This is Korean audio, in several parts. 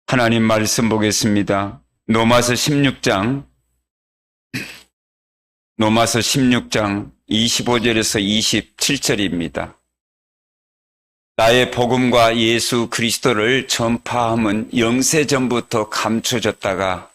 하나님 말씀 보겠습니다. 로마서 16장 25절에서 27절입니다. 나의 복음과 예수 그리스도를 전파함은 영세전부터 감춰졌다가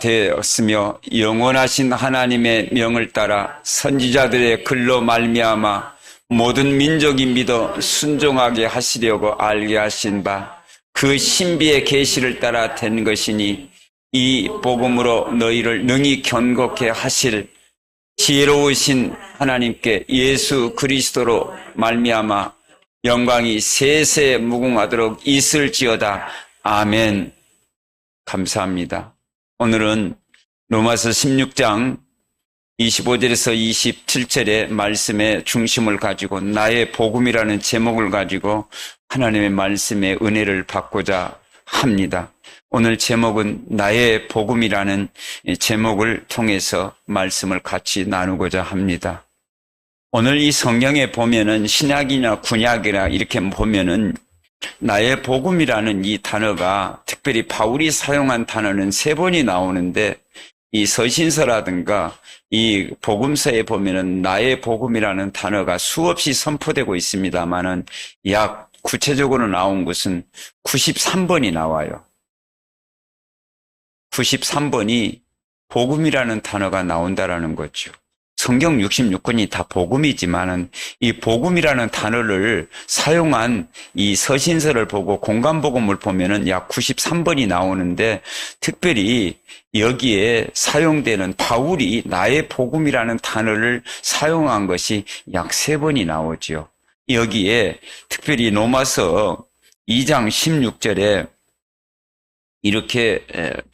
되었으며 영원하신 하나님의 명을 따라 선지자들의 글로 말미암아 모든 민족이 믿어 순종하게 하시려고 알게 하신 바 그 신비의 계시를 따라 된 것이니 이 복음으로 너희를 능히 견고케 하실 지혜로우신 하나님께 예수 그리스도로 말미암아 영광이 세세 무궁하도록 있을지어다. 아멘. 감사합니다. 오늘은 로마서 16장 25절에서 27절의 말씀의 중심을 가지고 나의 복음이라는 제목을 가지고 하나님의 말씀의 은혜를 받고자 합니다. 오늘 제목은 나의 복음이라는 제목을 통해서 말씀을 같이 나누고자 합니다. 오늘 이 성경에 보면은 신약이나 구약이나 이렇게 보면은 나의 복음이라는 이 단어가 특별히 바울이 사용한 단어는 3번이 나오는데 이 서신서라든가 이 복음서에 보면은 나의 복음이라는 단어가 수없이 선포되고 있습니다만은 약 구체적으로 나온 것은 93번이 나와요. 93번이 복음이라는 단어가 나온다라는 거죠. 성경 66권이 다 복음이지만은 이 복음이라는 단어를 사용한 이 서신서를 보고 공간복음을 보면은 약 93번이 나오는데 특별히 여기에 사용되는 바울이 나의 복음이라는 단어를 사용한 것이 약 3번이 나오죠. 여기에 특별히 로마서 2장 16절에 이렇게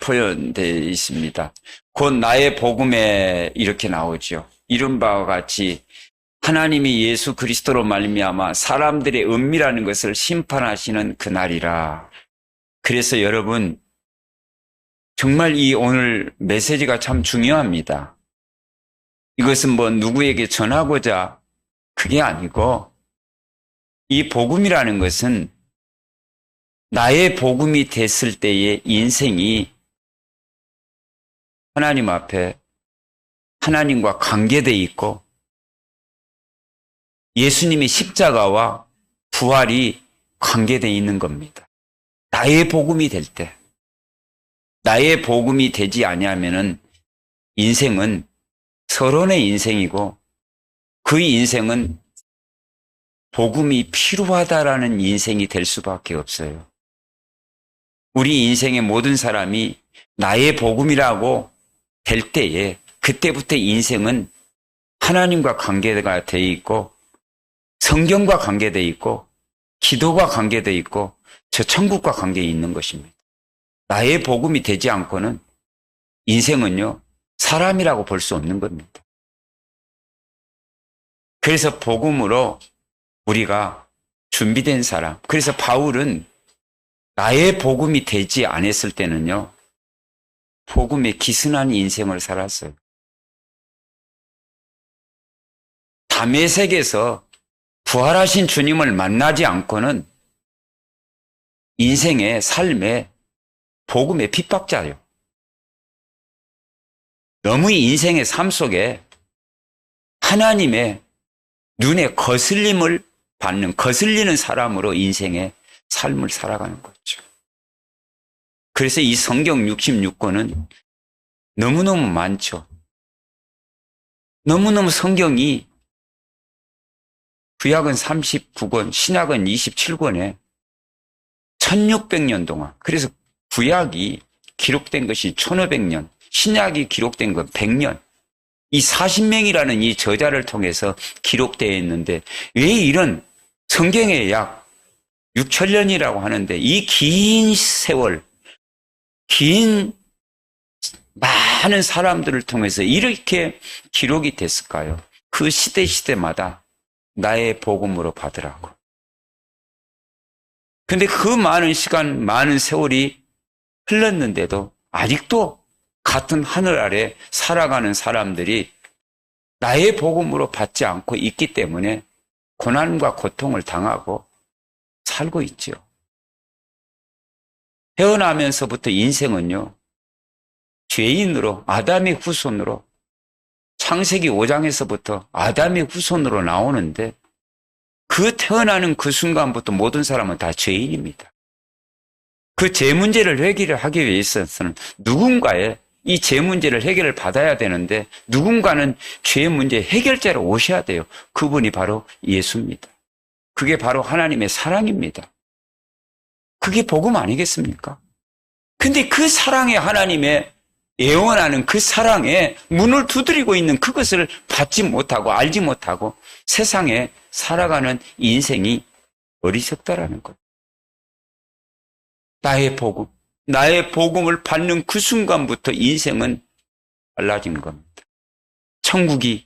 표현되어 있습니다. 곧 나의 복음에 이렇게 나오죠. 이른 바와 같이 하나님이 예수 그리스도로 말미암아 사람들의 은밀한 것을 심판하시는 그날이라. 그래서 여러분 정말 이 오늘 메시지가 참 중요합니다. 이것은 뭐 누구에게 전하고자 그게 아니고 이 복음이라는 것은 나의 복음이 됐을 때의 인생이 하나님 앞에 하나님과 관계되어 있고 예수님의 십자가와 부활이 관계되어 있는 겁니다. 나의 복음이 될 때, 나의 복음이 되지 아니하면은 인생은 서론의 인생이고 그 인생은 복음이 필요하다라는 인생이 될 수밖에 없어요. 우리 인생의 모든 사람이 나의 복음이라고 될 때에 그때부터 인생은 하나님과 관계가 되어 있고 성경과 관계되어 있고 기도가 관계되어 있고 저 천국과 관계에 있는 것입니다. 나의 복음이 되지 않고는 인생은요 사람이라고 볼 수 없는 겁니다. 그래서 복음으로 우리가 준비된 사람. 그래서 바울은 나의 복음이 되지 않았을 때는요 복음에 기승한 인생을 살았어요. 다메섹에서 부활하신 주님을 만나지 않고는 인생의 삶에 복음의 핍박자예요. 너무 인생의 삶 속에 하나님의 눈에 거슬림을 받는 거슬리는 사람으로 인생의 삶을 살아가는 거죠. 그래서 이 성경 66권은 너무너무 많죠. 너무너무 성경이 구약은 39권, 신약은 27권에 1600년 동안 그래서 구약이 기록된 것이 1500년, 신약이 기록된 건 100년. 이 40명이라는 이 저자를 통해서 기록되어 있는데 왜 이런 성경에 약 6000년이라고 하는데 이 긴 세월, 긴 많은 사람들을 통해서 이렇게 기록이 됐을까요? 그 시대마다 나의 복음으로 받으라고. 근데 그 많은 시간, 많은 세월이 흘렀는데도 아직도 같은 하늘 아래 살아가는 사람들이 나의 복음으로 받지 않고 있기 때문에 고난과 고통을 당하고 살고 있죠. 태어나면서부터 인생은요, 죄인으로, 아담의 후손으로, 창세기 5장에서부터 아담의 후손으로 나오는데, 그 태어나는 그 순간부터 모든 사람은 다 죄인입니다. 그 죄 문제를 해결하기 위해서는 누군가의 이 죄 문제를 해결을 받아야 되는데, 누군가는 죄 문제 해결자로 오셔야 돼요. 그분이 바로 예수입니다. 그게 바로 하나님의 사랑입니다. 그게 복음 아니겠습니까? 근데 그 사랑의 하나님의 애원하는 그 사랑에 문을 두드리고 있는 그것을 받지 못하고 알지 못하고 세상에 살아가는 인생이 어리석다라는 것. 나의 복음을 받는 그 순간부터 인생은 달라진 겁니다. 천국의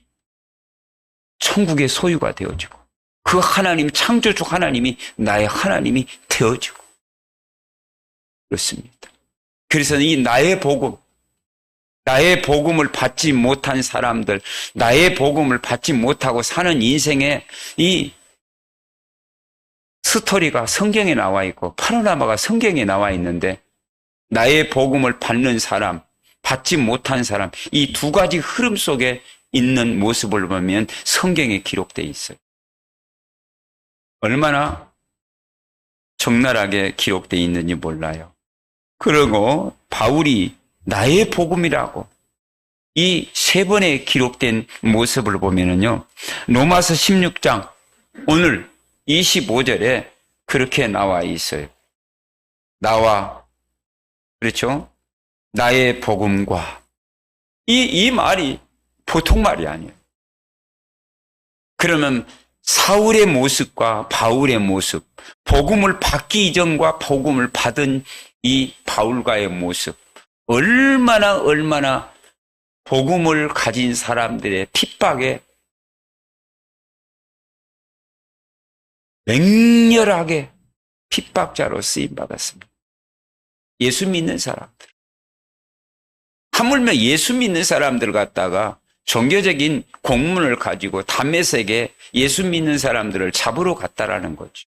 소유가 되어지고 그 하나님, 창조주 하나님이 나의 하나님이 되어지고 그렇습니다. 그래서 이 나의 복음을 받지 못한 사람들, 나의 복음을 받지 못하고 사는 인생에 이 스토리가 성경에 나와 있고 파노라마가 성경에 나와 있는데, 나의 복음을 받는 사람, 받지 못한 사람, 이 두 가지 흐름 속에 있는 모습을 보면 성경에 기록되어 있어요. 얼마나 적나라하게 기록되어 있는지 몰라요. 그리고 바울이 나의 복음이라고 이 세 번에 기록된 모습을 보면은요, 로마서 16장 오늘 25절에 그렇게 나와 있어요. 그렇죠? 나의 복음과 이 말이 보통 말이 아니에요. 그러면 사울의 모습과 바울의 모습, 복음을 받기 이전과 복음을 받은 이 바울과의 모습, 얼마나 복음을 가진 사람들의 핍박에 맹렬하게 핍박자로 쓰임받았습니다. 예수 믿는 사람들. 하물며 예수 믿는 사람들 갖다가 종교적인 공문을 가지고 다메섹에 예수 믿는 사람들을 잡으러 갔다라는 거죠.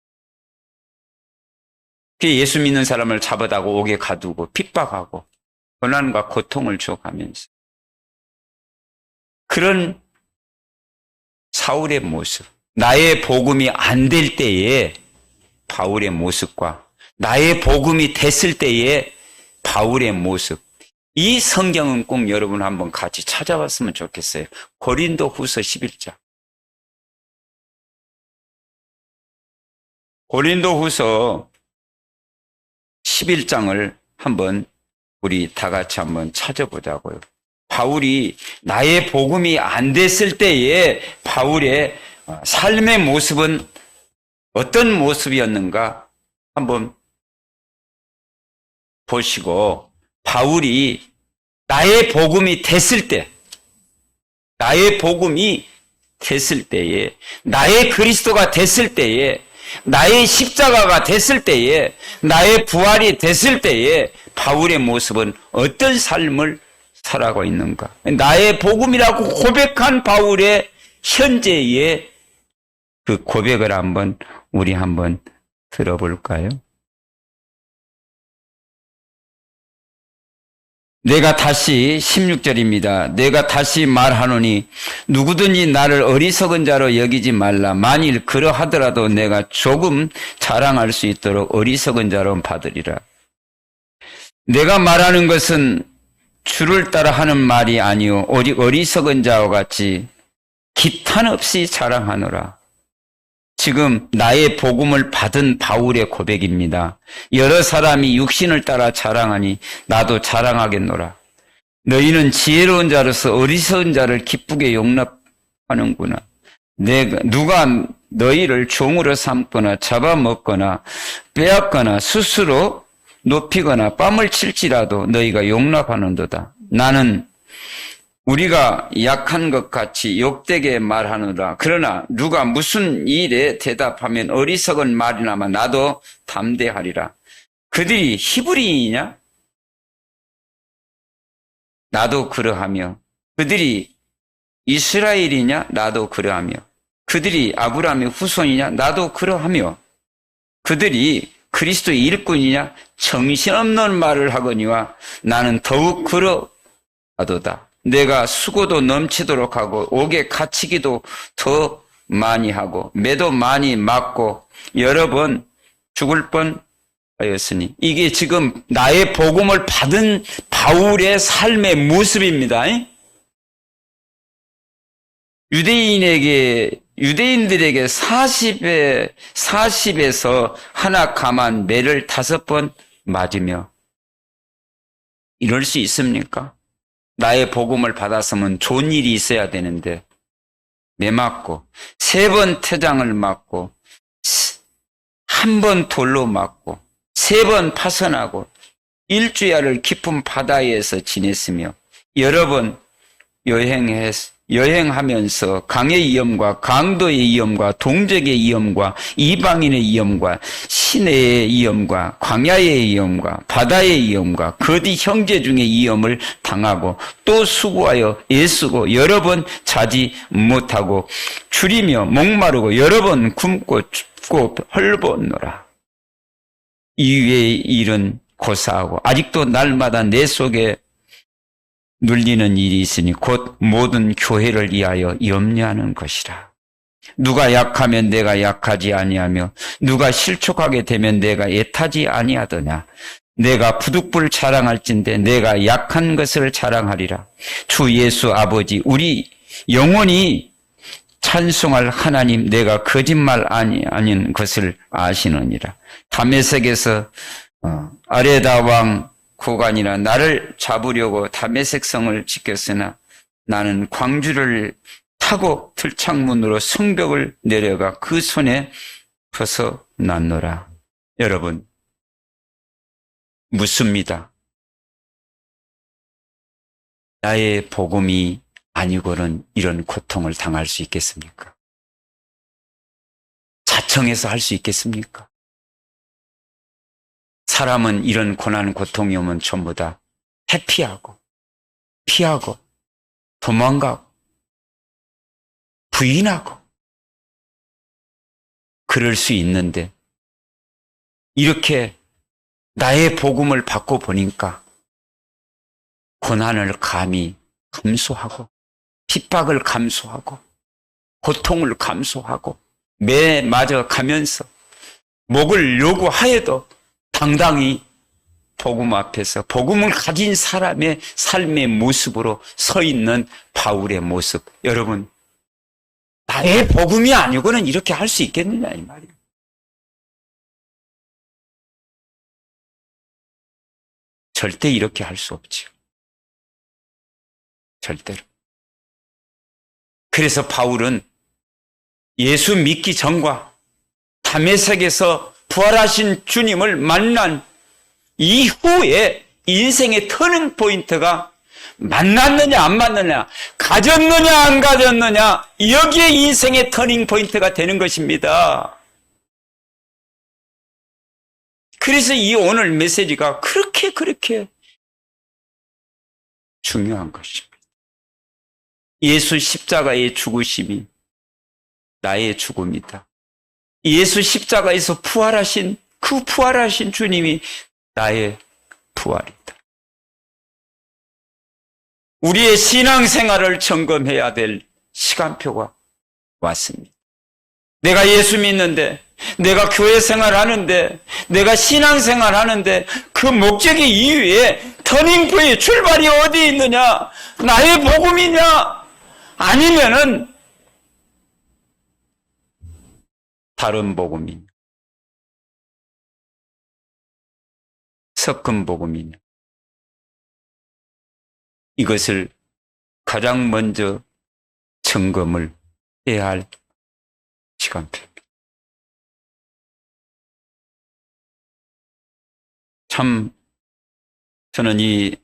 예수 믿는 사람을 잡아다가 옥에 가두고 핍박하고 고난과 고통을 줘가면서 그런 사울의 모습, 나의 복음이 안 될 때에 바울의 모습과 나의 복음이 됐을 때의 바울의 모습, 이 성경은 꼭 여러분 한번 같이 찾아봤으면 좋겠어요. 고린도후서 11장. 고린도후서 11장을 한번 우리 다 같이 한번 찾아보자고요. 바울이 나의 복음이 안 됐을 때의 바울의 삶의 모습은 어떤 모습이었는가 한번 보시고, 바울이 나의 복음이 됐을 때, 나의 복음이 됐을 때에, 나의 그리스도가 됐을 때에, 나의 십자가가 됐을 때에, 나의 부활이 됐을 때에 바울의 모습은 어떤 삶을 살아가고 있는가? 나의 복음이라고 고백한 바울의 현재의 그 고백을 우리 한번 들어볼까요? 내가 다시 16절입니다. 내가 다시 말하노니 누구든지 나를 어리석은 자로 여기지 말라. 만일 그러하더라도 내가 조금 자랑할 수 있도록 어리석은 자로 받으리라. 내가 말하는 것은 주를 따라 하는 말이 아니요 오직 어리석은 자와 같이 기탄 없이 자랑하노라. 지금 나의 복음을 받은 바울의 고백입니다. 여러 사람이 육신을 따라 자랑하니 나도 자랑하겠노라. 너희는 지혜로운 자로서 어리석은 자를 기쁘게 용납하는구나. 누가 너희를 종으로 삼거나 잡아먹거나 빼앗거나 스스로 높이거나 뺨을 칠지라도 너희가 용납하는도다. 나는 우리가 약한 것 같이 욕되게 말하노라. 그러나 누가 무슨 일에 대답하면 어리석은 말이나마 나도 담대하리라. 그들이 히브리인이냐? 나도 그러하며. 그들이 이스라엘이냐? 나도 그러하며. 그들이 아브라함의 후손이냐? 나도 그러하며. 그들이 그리스도의 일꾼이냐? 정신없는 말을 하거니와 나는 더욱 그러하도다. 내가 수고도 넘치도록 하고 옥에 갇히기도 더 많이 하고 매도 많이 맞고 여러 번 죽을 뻔하였으니 이게 지금 나의 복음을 받은 바울의 삶의 모습입니다. 유대인들에게 40에서 하나 감한 매를 5번 맞으며 이럴 수 있습니까? 나의 복음을 받았으면 좋은 일이 있어야 되는데 매 맞고 3번 태장을 맞고 1번 돌로 맞고 3번 파선하고 일주야를 깊은 바다에서 지냈으며 여러 번 여행하면서 강의 위험과 강도의 위험과 동족의 위험과 이방인의 위험과 시내의 위험과 광야의 위험과 바다의 위험과 거디 형제 중의 위험을 당하고 또 수고하여 애쓰고 여러 번 자지 못하고 줄이며 목마르고 여러 번 굶고 춥고 헐벗노라. 이외의 일은 고사하고 아직도 날마다 내 속에 눌리는 일이 있으니 곧 모든 교회를 위하여 염려하는 것이라. 누가 약하면 내가 약하지 아니하며 누가 실족하게 되면 내가 애타지 아니하더냐. 내가 부득불 자랑할진대 내가 약한 것을 자랑하리라. 주 예수 아버지 우리 영원히 찬송할 하나님 내가 거짓말 아닌 것을 아시느니라. 다메섹에서 아레다 왕 고관이라 나를 잡으려고 다메섹 성을 지켰으나 나는 광주를 타고 들창문으로 성벽을 내려가 그 손에 벗어났노라. 여러분 묻습니다. 나의 복음이 아니고는 이런 고통을 당할 수 있겠습니까? 자청해서 할 수 있겠습니까? 사람은 이런 고난 고통이 오면 전부 다 회피하고 피하고 도망가고 부인하고 그럴 수 있는데 이렇게 나의 복음을 받고 보니까 고난을 감히 감수하고 핍박을 감수하고 고통을 감수하고 매 맞아 가면서 목을 요구하여도 당당히 복음 앞에서 복음을 가진 사람의 삶의 모습으로 서 있는 바울의 모습. 여러분, 나의 복음이 아니고는 이렇게 할 수 있겠느냐 이 말이에요. 절대 이렇게 할 수 없지요. 절대로. 그래서 바울은 예수 믿기 전과 다메섹에서 부활하신 주님을 만난 이후에 인생의 터닝 포인트가 만났느냐 안 만났느냐, 가졌느냐 안 가졌느냐, 여기에 인생의 터닝 포인트가 되는 것입니다. 그래서 이 오늘 메시지가 그렇게 중요한 것입니다. 예수 십자가의 죽으심이 나의 죽음이다. 예수 십자가에서 부활하신 그 부활하신 주님이 나의 부활이다. 우리의 신앙생활을 점검해야 될 시간표가 왔습니다. 내가 예수 믿는데, 내가 교회 생활하는데, 내가 신앙생활하는데 그 목적이 이후에 터닝포인트 출발이 어디 있느냐? 나의 복음이냐? 아니면은 다른 복음이냐? 섞은 복음이냐? 이것을 가장 먼저 점검을 해야 할 시간표입니다. 참 저는 이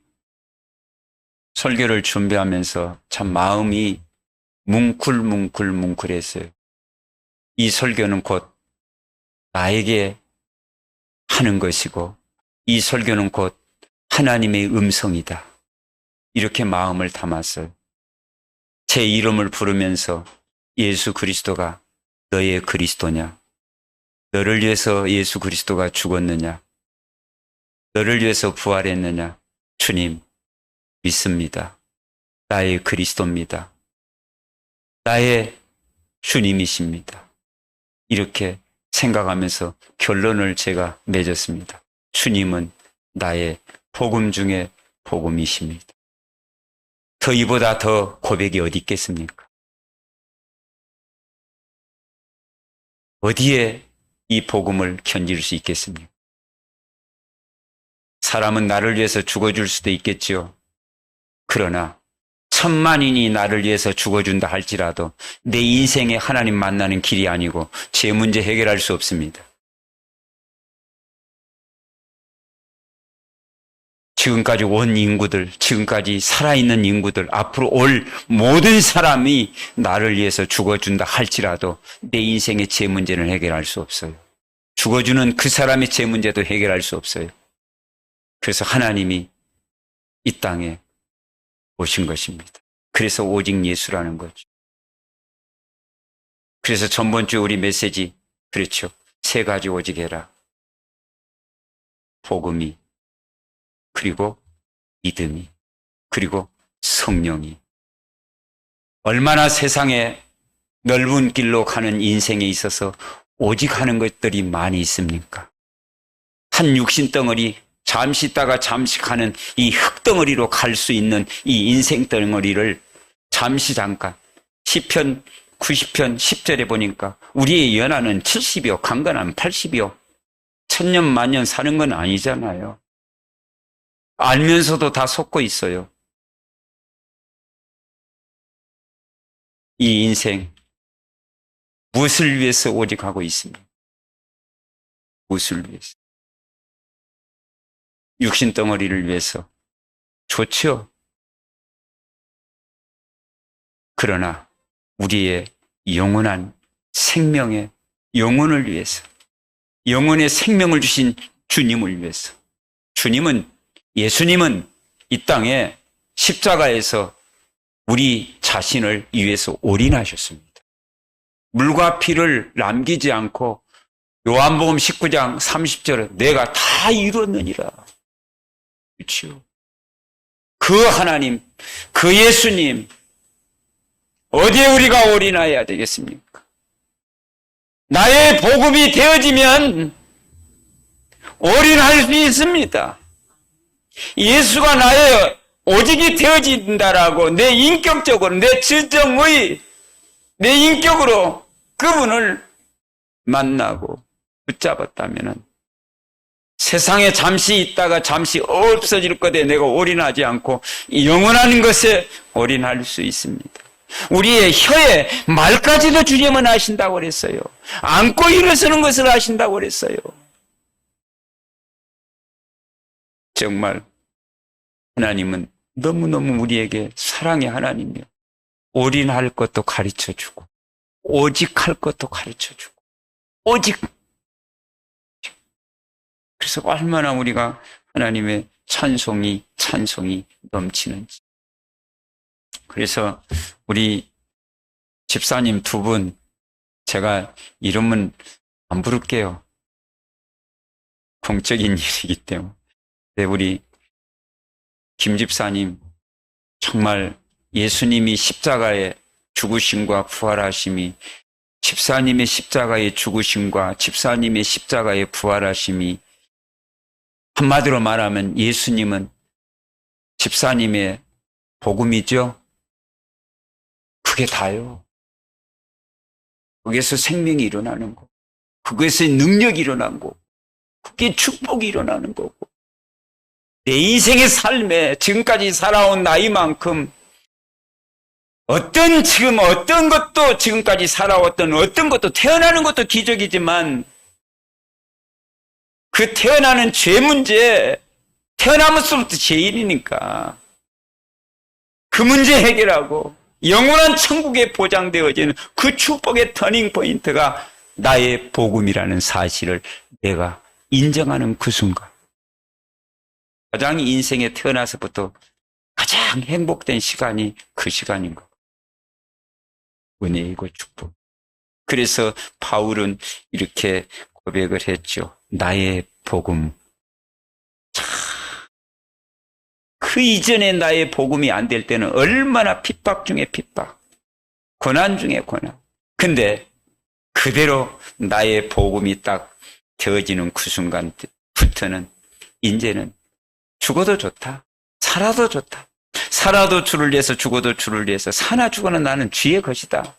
설교를 준비하면서 참 마음이 뭉클했어요. 이 설교는 곧 나에게 하는 것이고 이 설교는 곧 하나님의 음성이다. 이렇게 마음을 담았어요. 제 이름을 부르면서 예수 그리스도가 너의 그리스도냐? 너를 위해서 예수 그리스도가 죽었느냐? 너를 위해서 부활했느냐? 주님, 믿습니다. 나의 그리스도입니다. 나의 주님이십니다. 이렇게 생각하면서 결론을 제가 맺었습니다. 주님은 나의 복음 중에 복음이십니다. 더 이보다 더 고백이 어디 있겠습니까? 어디에 이 복음을 견딜 수 있겠습니까? 사람은 나를 위해서 죽어줄 수도 있겠지요. 그러나 천만인이 나를 위해서 죽어준다 할지라도 내 인생에 하나님 만나는 길이 아니고 제 문제 해결할 수 없습니다. 지금까지 온 인구들, 지금까지 살아있는 인구들, 앞으로 올 모든 사람이 나를 위해서 죽어준다 할지라도 내 인생의 제 문제는 해결할 수 없어요. 죽어주는 그 사람의 제 문제도 해결할 수 없어요. 그래서 하나님이 이 땅에 오신 것입니다. 그래서 오직 예수라는 거죠. 그래서 전번주 우리 메시지 그렇죠. 세 가지 오직 해라. 복음이, 그리고 믿음이, 그리고 성령이. 얼마나 세상에 넓은 길로 가는 인생에 있어서 오직 하는 것들이 많이 있습니까? 한 육신덩어리, 잠시 있다가 잠시 가는 이 흙덩어리로 갈 수 있는 이 인생 덩어리를 잠깐 시편 90편 10절에 보니까 우리의 연하는 70이요 강건한 80이요 천년 만년 사는 건 아니잖아요. 알면서도 다 속고 있어요. 이 인생 무엇을 위해서 오직 하고 있습니까? 무엇을 위해서? 육신 덩어리를 위해서 좋죠. 그러나 우리의 영원한 생명의 영혼을 위해서, 영혼의 생명을 주신 주님을 위해서, 예수님은 이 땅에 십자가에서 우리 자신을 위해서 올인하셨습니다. 물과 피를 남기지 않고 요한복음 19장 30절에 내가 다 이뤘느니라. 그렇죠. 그 하나님, 그 예수님, 어디에 우리가 올인해야 되겠습니까? 나의 복음이 되어지면 올인할 수 있습니다. 예수가 나의 오직이 되어진다라고 내 인격적으로, 내 지정의, 내 인격으로 그분을 만나고 붙잡았다면 세상에 잠시 있다가 잠시 없어질 것에 내가 올인하지 않고 영원한 것에 올인할 수 있습니다. 우리의 혀에 말까지도 주님은 아신다고 그랬어요. 안고 일어서는 것을 아신다고 그랬어요. 정말 하나님은 너무너무 우리에게 사랑의 하나님이요. 올인할 것도 가르쳐주고 오직 할 것도 가르쳐주고 오직. 그래서 얼마나 우리가 하나님의 찬송이 넘치는지. 그래서 우리 집사님 두 분 제가 이름은 안 부를게요. 공적인 일이기 때문에. 우리 김 집사님 정말 예수님이 십자가에 죽으심과 부활하심이, 집사님의 십자가의 죽으심과 집사님의 십자가의 부활하심이, 한마디로 말하면 예수님은 집사님의 복음이죠. 그게 다요. 거기에서 생명이 일어나는 거, 그것의 능력이 일어난 거, 그게 축복이 일어나는 거고, 내 인생의 삶에 지금까지 살아온 나이만큼 지금 어떤 것도, 지금까지 살아왔던 어떤 것도, 태어나는 것도 기적이지만 그 태어나는 죄 문제, 태어나면서부터 죄인이니까 그 문제 해결하고 영원한 천국에 보장되어지는 그 축복의 터닝 포인트가 나의 복음이라는 사실을 내가 인정하는 그 순간, 가장 인생에 태어나서부터 가장 행복된 시간이 그 시간인 것. 은혜이고 축복. 그래서 바울은 이렇게 고백을 했죠. 나의 복음. 그 이전에 나의 복음이 안 될 때는 얼마나 핍박 중에 핍박, 고난 중에 고난. 근데 그대로 나의 복음이 딱 되어지는 그 순간부터는 이제는 죽어도 좋다, 살아도 좋다. 살아도 주를 위해서, 죽어도 주를 위해서. 사나 죽어나 나는 주의 것이다.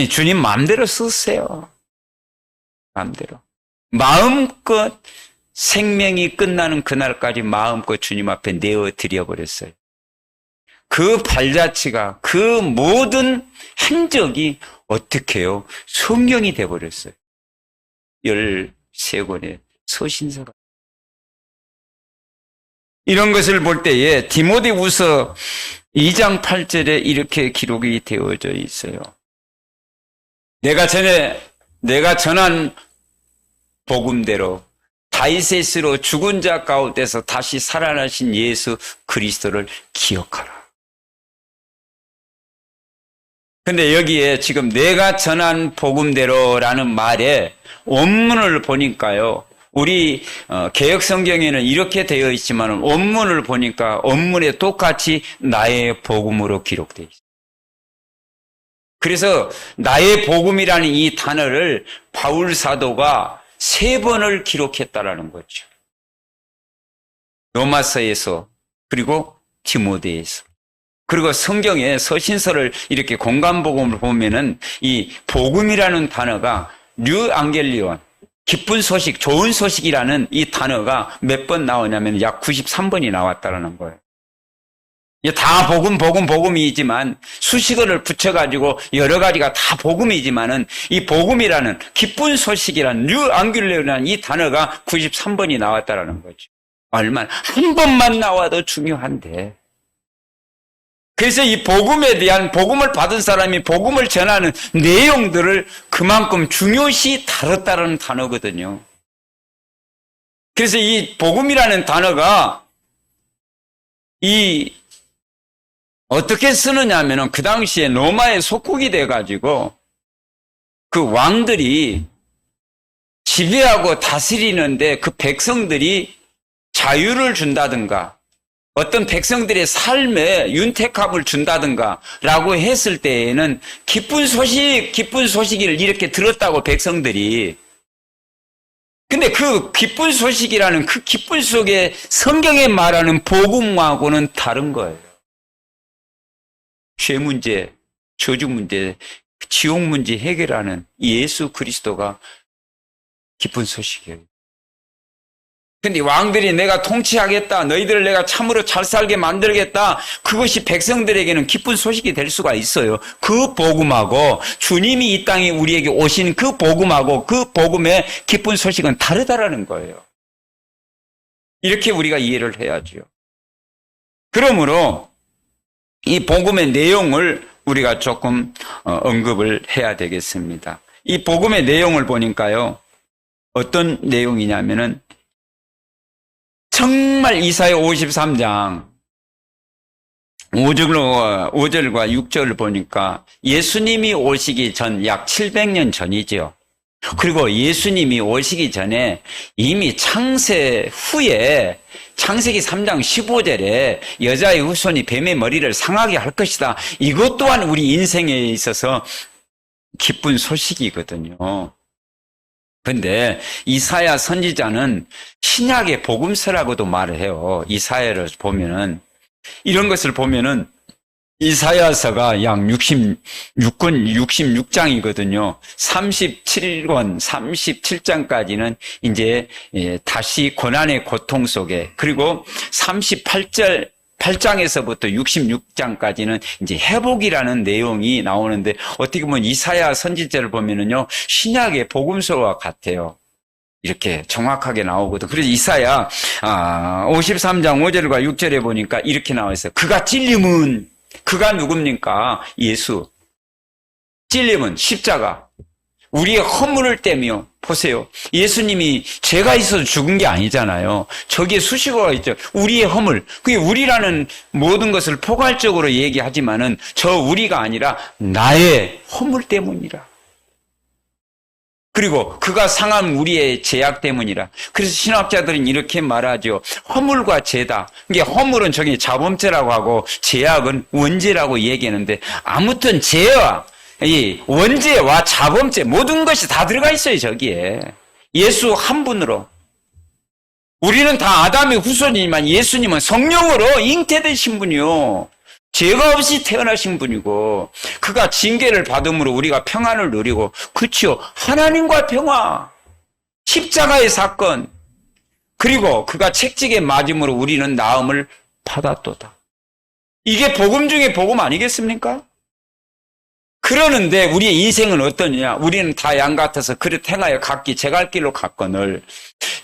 주님 마음대로 쓰세요. 마음대로. 마음껏 생명이 끝나는 그날까지 마음껏 주님 앞에 내어드려버렸어요. 그 발자취가, 그 모든 행적이 어떻게 해요? 성경이 되어버렸어요. 13권의 서신서가. 이런 것을 볼 때에 디모데후서 2장 8절에 이렇게 기록이 되어져 있어요. 내가 전한 복음대로 다윗으로 죽은 자 가운데서 다시 살아나신 예수 그리스도를 기억하라. 근데 여기에 지금 내가 전한 복음대로라는 말에 원문을 보니까요. 우리 개역 성경에는 이렇게 되어 있지만 원문을 보니까 원문에 똑같이 나의 복음으로 기록되어 있어요. 그래서 나의 복음이라는 이 단어를 바울 사도가 3번을 기록했다라는 거죠. 로마서에서, 그리고 디모데에서. 그리고 성경의 서신서를 이렇게 공간복음을 보면은 이 복음이라는 단어가 뉴 안겔리온, 기쁜 소식, 좋은 소식이라는 이 단어가 몇 번 나오냐면 약 93번이 나왔다라는 거예요. 다 복음이지만 수식어를 붙여가지고 여러 가지가 다 복음이지만은 이 복음이라는 기쁜 소식이라는 뉴 안귤레라는 이 단어가 93번이 나왔다라는 거죠. 얼마나 한 번만 나와도 중요한데. 그래서 이 복음에 대한 복음을 받은 사람이 복음을 전하는 내용들을 그만큼 중요시 다뤘다는 단어거든요. 그래서 이 복음이라는 단어가 어떻게 쓰느냐 하면은 그 당시에 로마의 속국이 돼가지고 그 왕들이 지배하고 다스리는데 그 백성들이 자유를 준다든가 어떤 백성들의 삶에 윤택함을 준다든가 라고 했을 때에는 기쁜 소식을 이렇게 들었다고 백성들이. 근데 그 기쁜 소식이라는 그 기쁜 속에 성경에 말하는 복음하고는 다른 거예요. 죄 문제, 저주 문제, 지옥 문제 해결하는 예수 그리스도가 기쁜 소식이에요. 근데 왕들이 내가 통치하겠다, 너희들을 내가 참으로 잘 살게 만들겠다, 그것이 백성들에게는 기쁜 소식이 될 수가 있어요. 그 복음하고 주님이 이 땅에 우리에게 오신 그 복음하고 그 복음의 기쁜 소식은 다르다라는 거예요. 이렇게 우리가 이해를 해야죠. 그러므로 이 복음의 내용을 우리가 조금 언급을 해야 되겠습니다. 이 복음의 내용을 보니까요, 어떤 내용이냐면은 정말 이사야 53장 5절과 6절을 보니까 예수님이 오시기 전 약 700년 전이죠. 그리고 예수님이 오시기 전에 이미 창세 후에 창세기 3장 15절에 여자의 후손이 뱀의 머리를 상하게 할 것이다. 이것 또한 우리 인생에 있어서 기쁜 소식이거든요. 근데 이사야 선지자는 신약의 복음서라고도 말을 해요. 이사야를 보면은, 이런 것을 보면은 이사야서가 약 66장이거든요. 37권, 37장까지는 이제 다시 고난의 고통 속에, 그리고 8장에서부터 66장까지는 이제 회복이라는 내용이 나오는데, 어떻게 보면 이사야 선지자를 보면은요, 신약의 복음서와 같아요. 이렇게 정확하게 나오거든. 그래서 이사야 53장 5절과 6절에 보니까 이렇게 나와 있어요. 그가 찔림은, 그가 누굽니까? 예수. 찔림은 십자가. 우리의 허물을 떼며, 보세요. 예수님이 죄가 있어서 죽은 게 아니잖아요. 저기에 수식어가 있죠. 우리의 허물. 그게 우리라는 모든 것을 포괄적으로 얘기하지만은 저 우리가 아니라 나의 허물 때문이라. 그리고 그가 상한 우리의 죄악 때문이라. 그래서 신학자들은 이렇게 말하죠. 허물과 죄다. 이게 허물은 저기 자범죄라고 하고 죄악은 원죄라고 얘기하는데, 아무튼 죄와 이 원죄와 자범죄 모든 것이 다 들어가 있어요, 저기에. 예수 한 분으로. 우리는 다 아담의 후손이지만 예수님은 성령으로 잉태되신 분이요. 죄가 없이 태어나신 분이고, 그가 징계를 받음으로 우리가 평안을 누리고, 그치요, 하나님과 평화, 십자가의 사건, 그리고 그가 책찍에 맞음으로 우리는 나음을 받았도다. 이게 복음 중에 복음 아니겠습니까? 그러는데 우리의 인생은 어떠냐? 우리는 다 양 같아서 그릇 행하여 각기 제 갈 길로 갔거늘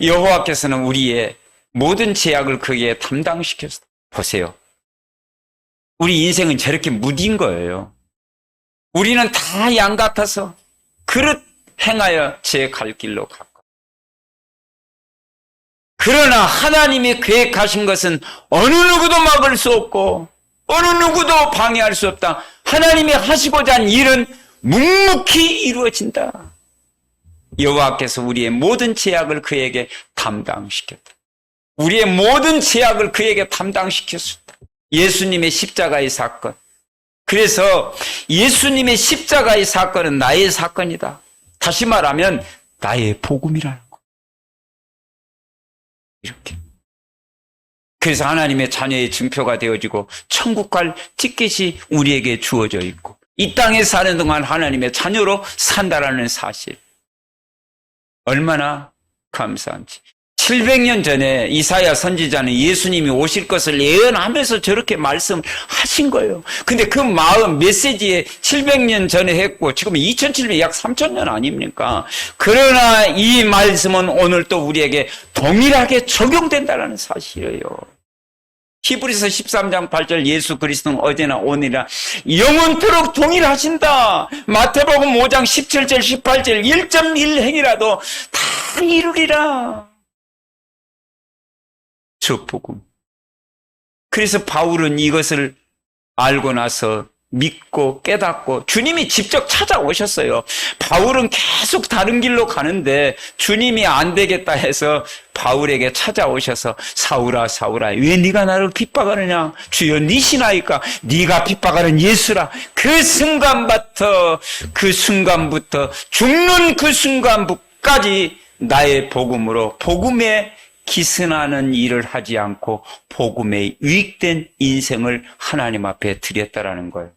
여호와께서는 우리의 모든 죄악을 그에게 담당시켰다. 보세요. 우리 인생은 저렇게 무딘 거예요. 우리는 다 양 같아서 그릇 행하여 제 갈 길로 갔고. 그러나 하나님이 계획하신 것은 어느 누구도 막을 수 없고 어느 누구도 방해할 수 없다. 하나님이 하시고자 한 일은 묵묵히 이루어진다. 여호와께서 우리의 모든 죄악을 그에게 담당시켰다. 우리의 모든 죄악을 그에게 담당시켰습니다. 예수님의 십자가의 사건. 그래서 예수님의 십자가의 사건은 나의 사건이다. 다시 말하면 나의 복음이라는 거. 이렇게. 그래서 하나님의 자녀의 증표가 되어지고 천국 갈 티켓이 우리에게 주어져 있고 이 땅에 사는 동안 하나님의 자녀로 산다라는 사실. 얼마나 감사한지. 700년 전에 이사야 선지자는 예수님이 오실 것을 예언하면서 저렇게 말씀하신 거예요. 근데 그 마음, 메시지에 700년 전에 했고 지금 2700, 약 3000년 아닙니까? 그러나 이 말씀은 오늘 또 우리에게 동일하게 적용된다는 사실이에요. 히브리서 13장 8절 예수 그리스도는 어제나 오늘이나 영원토록 동일하신다. 마태복음 5장 17절 18절 1.1 행이라도 다 이루리라. 저 복음. 그래서 바울은 이것을 알고 나서 믿고 깨닫고 주님이 직접 찾아오셨어요. 바울은 계속 다른 길로 가는데 주님이 안 되겠다 해서 바울에게 찾아오셔서 사울아 사울아 왜 네가 나를 핍박하느냐. 주여 니시나이까. 네가 핍박하는 예수라. 그 순간부터 죽는 그 순간까지 나의 복음으로 복음에 기선하는 일을 하지 않고 복음에 유익된 인생을 하나님 앞에 드렸다라는 거예요.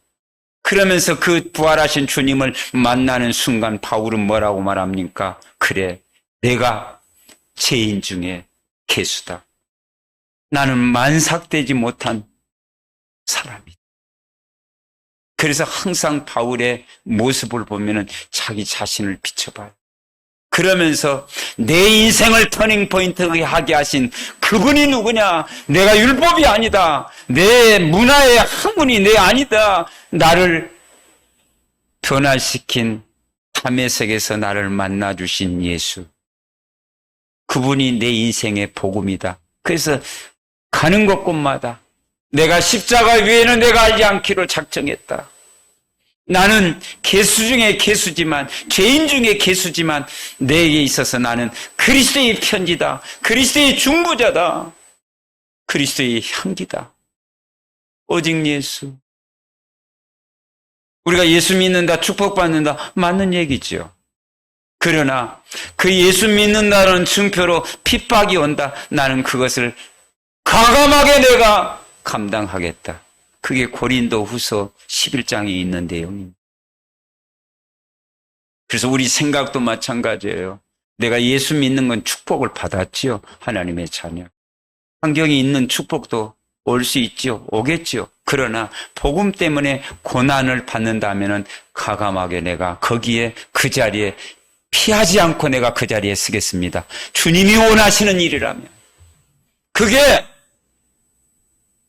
그러면서 그 부활하신 주님을 만나는 순간 바울은 뭐라고 말합니까? 그래, 내가 죄인 중에 괴수다. 나는 만삭되지 못한 사람이다. 그래서 항상 바울의 모습을 보면은 자기 자신을 비춰봐요. 그러면서 내 인생을 터닝 포인트하게 하게 하신 그분이 누구냐? 내가 율법이 아니다. 내 문화의 학문이 내 아니다. 나를 변화시킨 담에색에서 나를 만나주신 예수. 그분이 내 인생의 복음이다. 그래서 가는 곳곳마다 내가 십자가 위에는 내가 알지 않기로 작정했다. 나는 괴수 중에 괴수지만 죄인 중에 괴수지만 내게 있어서 나는 그리스도의 편지다. 그리스도의 중보자다. 그리스도의 향기다. 오직 예수. 우리가 예수 믿는다, 축복받는다, 맞는 얘기죠. 그러나 그 예수 믿는다는 증표로 핍박이 온다. 나는 그것을 과감하게 내가 감당하겠다. 그게 고린도 후서 11장에 있는 내용입니다. 그래서 우리 생각도 마찬가지예요. 내가 예수 믿는 건 축복을 받았지요. 하나님의 자녀. 환경이 있는 축복도 올 수 있지요. 오겠지요. 그러나 복음 때문에 고난을 받는다면은 과감하게 내가 거기에 그 자리에 피하지 않고 내가 그 자리에 서겠습니다. 주님이 원하시는 일이라면. 그게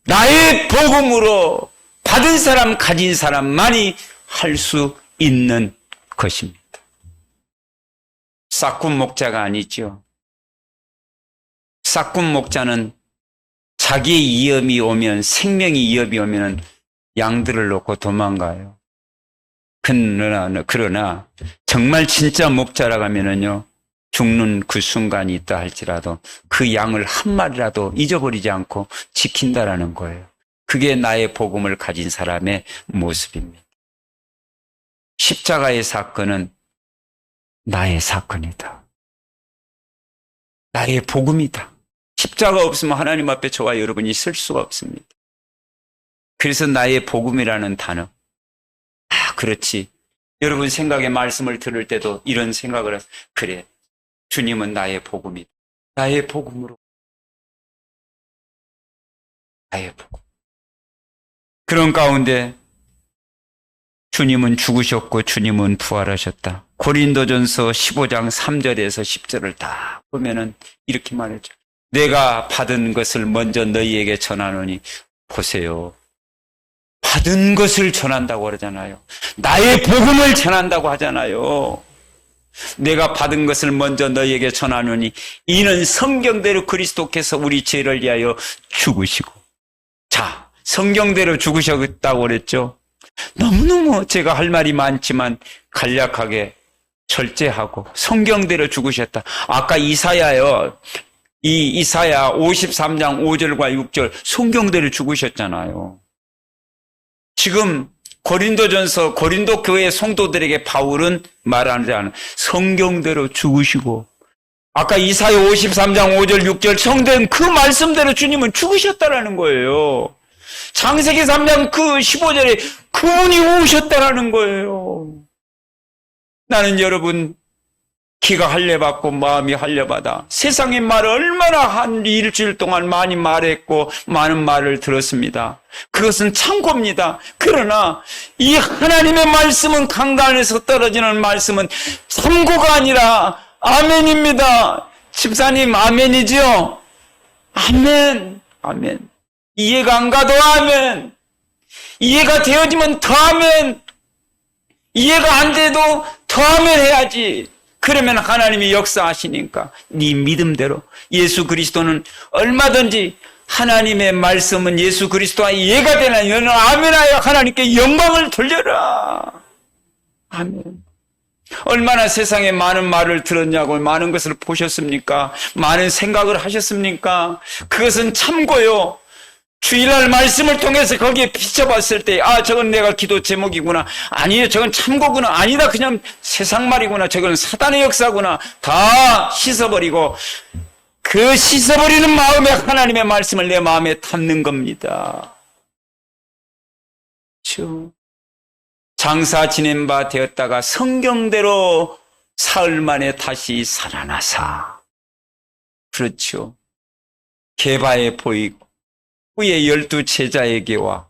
나의 복음으로 받은 사람, 가진 사람만이 할 수 있는 것입니다. 싹군 목자가 아니죠. 싹군 목자는 자기의 위험이 오면, 생명의 위협이 오면 양들을 놓고 도망가요. 그러나 정말 진짜 목자라 하면은요, 죽는 그 순간이 있다 할지라도 그 양을 한 마리라도 잊어버리지 않고 지킨다라는 거예요. 그게 나의 복음을 가진 사람의 모습입니다. 십자가의 사건은 나의 사건이다. 나의 복음이다. 십자가 없으면 하나님 앞에 저와 여러분이 설 수가 없습니다. 그래서 나의 복음이라는 단어. 그렇지. 여러분 생각의 말씀을 들을 때도 이런 생각을 해서, 그래, 주님은 나의 복음이다. 나의 복음으로. 나의 복음. 그런 가운데 주님은 죽으셨고 주님은 부활하셨다. 고린도전서 15장 3절에서 10절을 다 보면은 이렇게 말했죠. 내가 받은 것을 먼저 너희에게 전하노니, 보세요. 받은 것을 전한다고 그러잖아요. 나의 복음을 전한다고 하잖아요. 내가 받은 것을 먼저 너희에게 전하노니 이는 성경대로 그리스도께서 우리 죄를 위하여 죽으시고. 자, 성경대로 죽으셨다고 그랬죠. 너무너무 제가 할 말이 많지만 간략하게 절제하고 성경대로 죽으셨다. 아까 이사야요. 이 이사야 53장 5절과 6절 성경대로 죽으셨잖아요. 지금 고린도전서 고린도 교회 성도들에게 바울은 말하지 않은 성경대로 죽으시고, 아까 이사야 53장 5절 6절 성된 그 말씀대로 주님은 죽으셨다라는 거예요. 창세기 3장 그 15절에 그분이 오셨다라는 거예요. 나는 여러분 귀가 할례받고 마음이 할례받아 세상의 말을 얼마나 한 일주일 동안 많이 말했고 많은 말을 들었습니다. 그것은 참고입니다. 그러나 이 하나님의 말씀은 강단에서 떨어지는 말씀은 참고가 아니라 아멘입니다. 집사님 아멘이지요? 아멘. 아멘. 이해가 안 가도 아멘. 이해가 되어지면 더 아멘. 이해가 안 돼도 더 아멘 해야지. 그러면 하나님이 역사하시니까 네 믿음대로. 예수 그리스도는 얼마든지 하나님의 말씀은 예수 그리스도와 이해가 되나 너는 아멘하여 하나님께 영광을 돌려라. 아멘. 얼마나 세상에 많은 말을 들었냐고, 많은 것을 보셨습니까? 많은 생각을 하셨습니까? 그것은 참고요. 주일날 말씀을 통해서 거기에 비춰봤을 때, 저건 내가 기도 제목이구나. 아니에요, 저건 참고구나. 아니다, 그냥 세상 말이구나. 저건 사단의 역사구나. 다 씻어버리고, 그 씻어버리는 마음에 하나님의 말씀을 내 마음에 담는 겁니다. 그렇죠. 장사 지낸 바 되었다가 성경대로 사흘 만에 다시 살아나사. 그렇죠. 개바에 보이고, 후에 12 제자에게와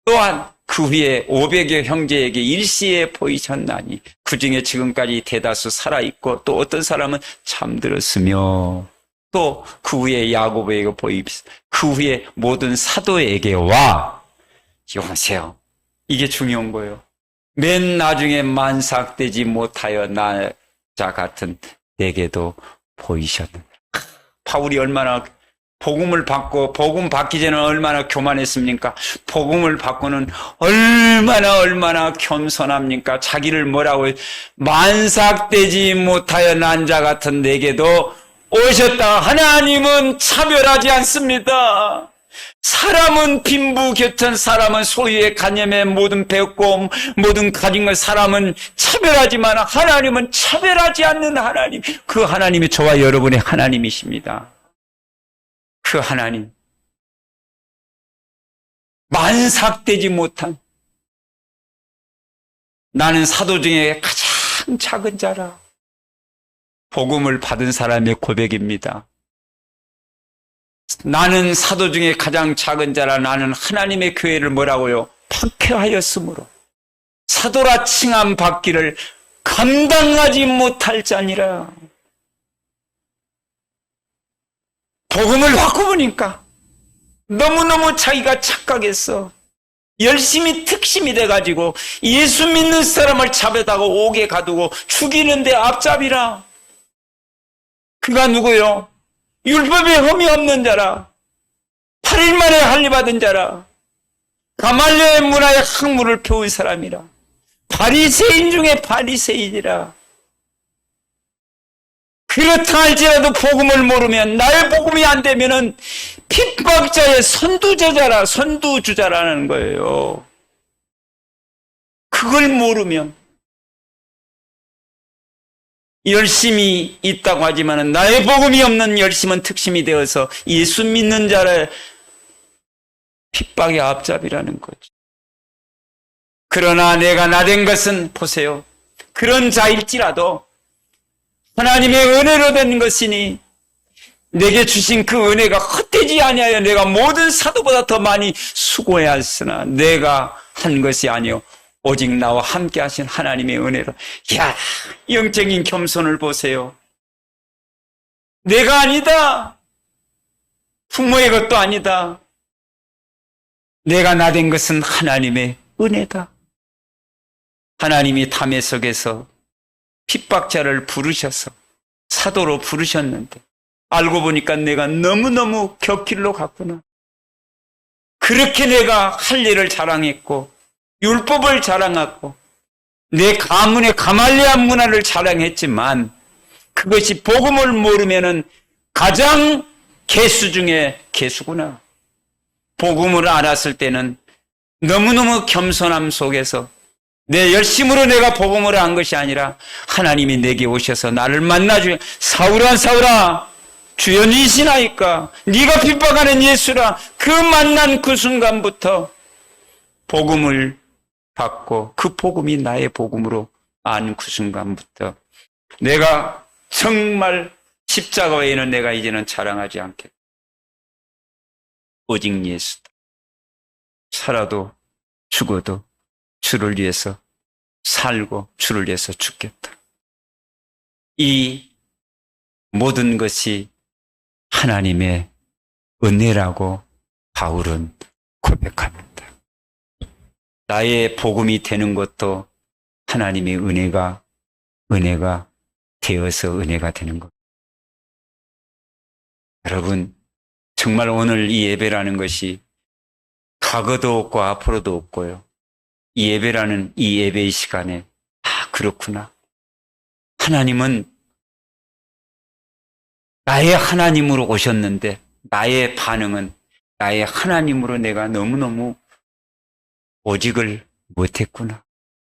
또한 그 후에 500여 형제에게 일시에 보이셨나니 그 중에 지금까지 대다수 살아있고 또 어떤 사람은 잠들었으며 또 그 후에 야고보에게 보이시고 그 후에 모든 사도에게와. 이거보세요. 이게 중요한 거예요. 맨 나중에 만삭되지 못하여 나자 같은 내게도 보이셨는데, 바울이 얼마나 복음을 받고 복음 받기 전에 얼마나 교만했습니까? 복음을 받고는 얼마나 겸손합니까? 자기를 뭐라고 해요? 만삭되지 못하여 난 자 같은 내게도 오셨다. 하나님은 차별하지 않습니다. 사람은 빈부격천, 사람은 소유의 간염에 모든 배웠고 모든 가진 것, 사람은 차별하지만 하나님은 차별하지 않는 하나님. 그 하나님이 저와 여러분의 하나님이십니다. 그 하나님, 만삭되지 못한, 나는 사도 중에 가장 작은 자라. 복음을 받은 사람의 고백입니다. 나는 사도 중에 가장 작은 자라. 나는 하나님의 교회를 뭐라고요? 박해하였으므로 사도라 칭함 받기를 감당하지 못할 자니라. 복음을 받고 보니까 너무너무 자기가 착각했어. 열심히 특심이 돼가지고 예수 믿는 사람을 잡아다가 옥에 가두고 죽이는데 앞잡이라. 그가 누구요? 율법에 흠이 없는 자라. 8일 만에 할례받은 자라. 가말리엘 문화의 학문을 배운 사람이라. 바리새인 중에 바리새인이라. 그렇다 할지라도 복음을 모르면, 나의 복음이 안 되면은 핍박자의 선두주자라는 거예요. 그걸 모르면 열심이 있다고 하지만 나의 복음이 없는 열심은 특심이 되어서 예수 믿는 자의 핍박의 앞잡이라는 거죠. 그러나 내가 나된 것은 보세요. 그런 자일지라도 하나님의 은혜로 된 것이니 내게 주신 그 은혜가 헛되지 아니하여 내가 모든 사도보다 더 많이 수고해야 했으나 내가 한 것이 아니요 오직 나와 함께 하신 하나님의 은혜로. 이야, 영적인 겸손을 보세요. 내가 아니다. 부모의 것도 아니다. 내가 나된 것은 하나님의 은혜다. 하나님이 담의 속에서 핍박자를 부르셔서 사도로 부르셨는데 알고 보니까 내가 너무너무 곁길로 갔구나. 그렇게 내가 할 일을 자랑했고 율법을 자랑하고 내 가문의 가말리아 문화를 자랑했지만 그것이 복음을 모르면은 가장 개수 중에 개수구나. 복음을 알았을 때는 너무너무 겸손함 속에서 내 열심으로 내가 복음을 한 것이 아니라 하나님이 내게 오셔서 나를 만나주여 사울아 사울아 주여 니시나이까 네가 핍박하는 예수라. 그 만난 그 순간부터 복음을 받고 그 복음이 나의 복음으로 안 그 순간부터 내가 정말 십자가 외에는 내가 이제는 자랑하지 않겠다. 오직 예수다. 살아도 죽어도 주를 위해서 살고 주를 위해서 죽겠다. 이 모든 것이 하나님의 은혜라고 바울은 고백합니다. 나의 복음이 되는 것도 하나님의 은혜가 되어서 은혜가 되는 것. 여러분, 정말 오늘 이 예배라는 것이 과거도 없고 앞으로도 없고요. 이 예배라는 이 예배의 시간에 그렇구나. 하나님은 나의 하나님으로 오셨는데 나의 반응은 나의 하나님으로 내가 너무너무 오직을 못했구나.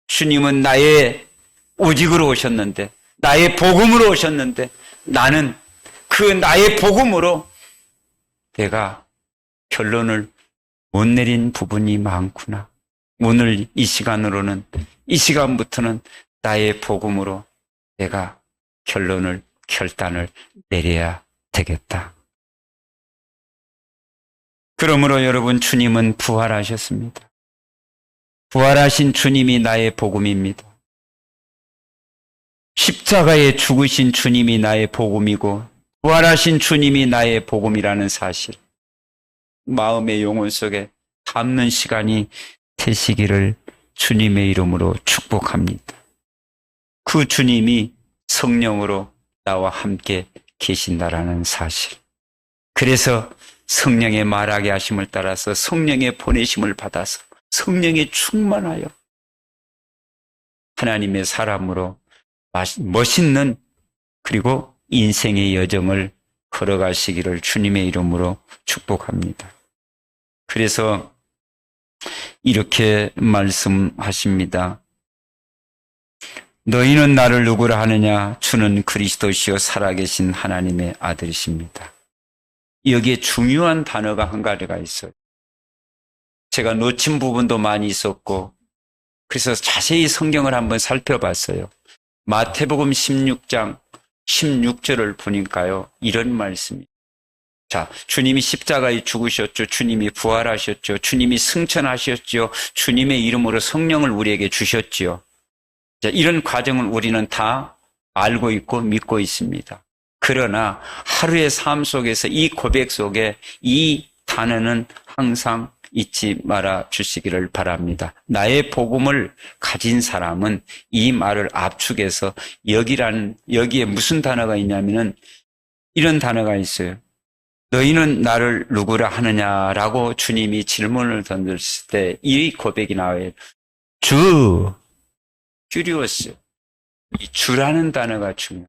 주님은 나의 오직으로 오셨는데 나의 복음으로 오셨는데 나는 그 나의 복음으로 내가 결론을 못 내린 부분이 많구나. 오늘 이 시간부터는 나의 복음으로 내가 결단을 내려야 되겠다. 그러므로 여러분, 주님은 부활하셨습니다. 부활하신 주님이 나의 복음입니다. 십자가에 죽으신 주님이 나의 복음이고 부활하신 주님이 나의 복음이라는 사실, 마음의 영혼 속에 담는 시간이 되시기를 주님의 이름으로 축복합니다. 그 주님이 성령으로 나와 함께 계신다라는 사실. 그래서 성령의 말하게 하심을 따라서 성령의 보내심을 받아서 성령에 충만하여 하나님의 사람으로 멋있는 그리고 인생의 여정을 걸어가시기를 주님의 이름으로 축복합니다. 그래서 이렇게 말씀하십니다. 너희는 나를 누구라 하느냐? 주는 그리스도시요 살아계신 하나님의 아들이십니다. 여기에 중요한 단어가 한 가지가 있어요. 제가 놓친 부분도 많이 있었고 그래서 자세히 성경을 한번 살펴봤어요. 마태복음 16장 16절을 보니까요, 이런 말씀이. 자, 주님이 십자가에 죽으셨죠. 주님이 부활하셨죠. 주님이 승천하셨죠. 주님의 이름으로 성령을 우리에게 주셨지요. 자, 이런 과정을 우리는 다 알고 있고 믿고 있습니다. 그러나 하루의 삶 속에서 이 고백 속에 이 단어는 항상 잊지 말아 주시기를 바랍니다. 나의 복음을 가진 사람은 이 말을 압축해서 여기에 무슨 단어가 있냐면은 이런 단어가 있어요. 너희는 나를 누구라 하느냐라고 주님이 질문을 던졌을 때 이 고백이 나와요. 주, 큐리오스. 이 주라는 단어가 중요해요.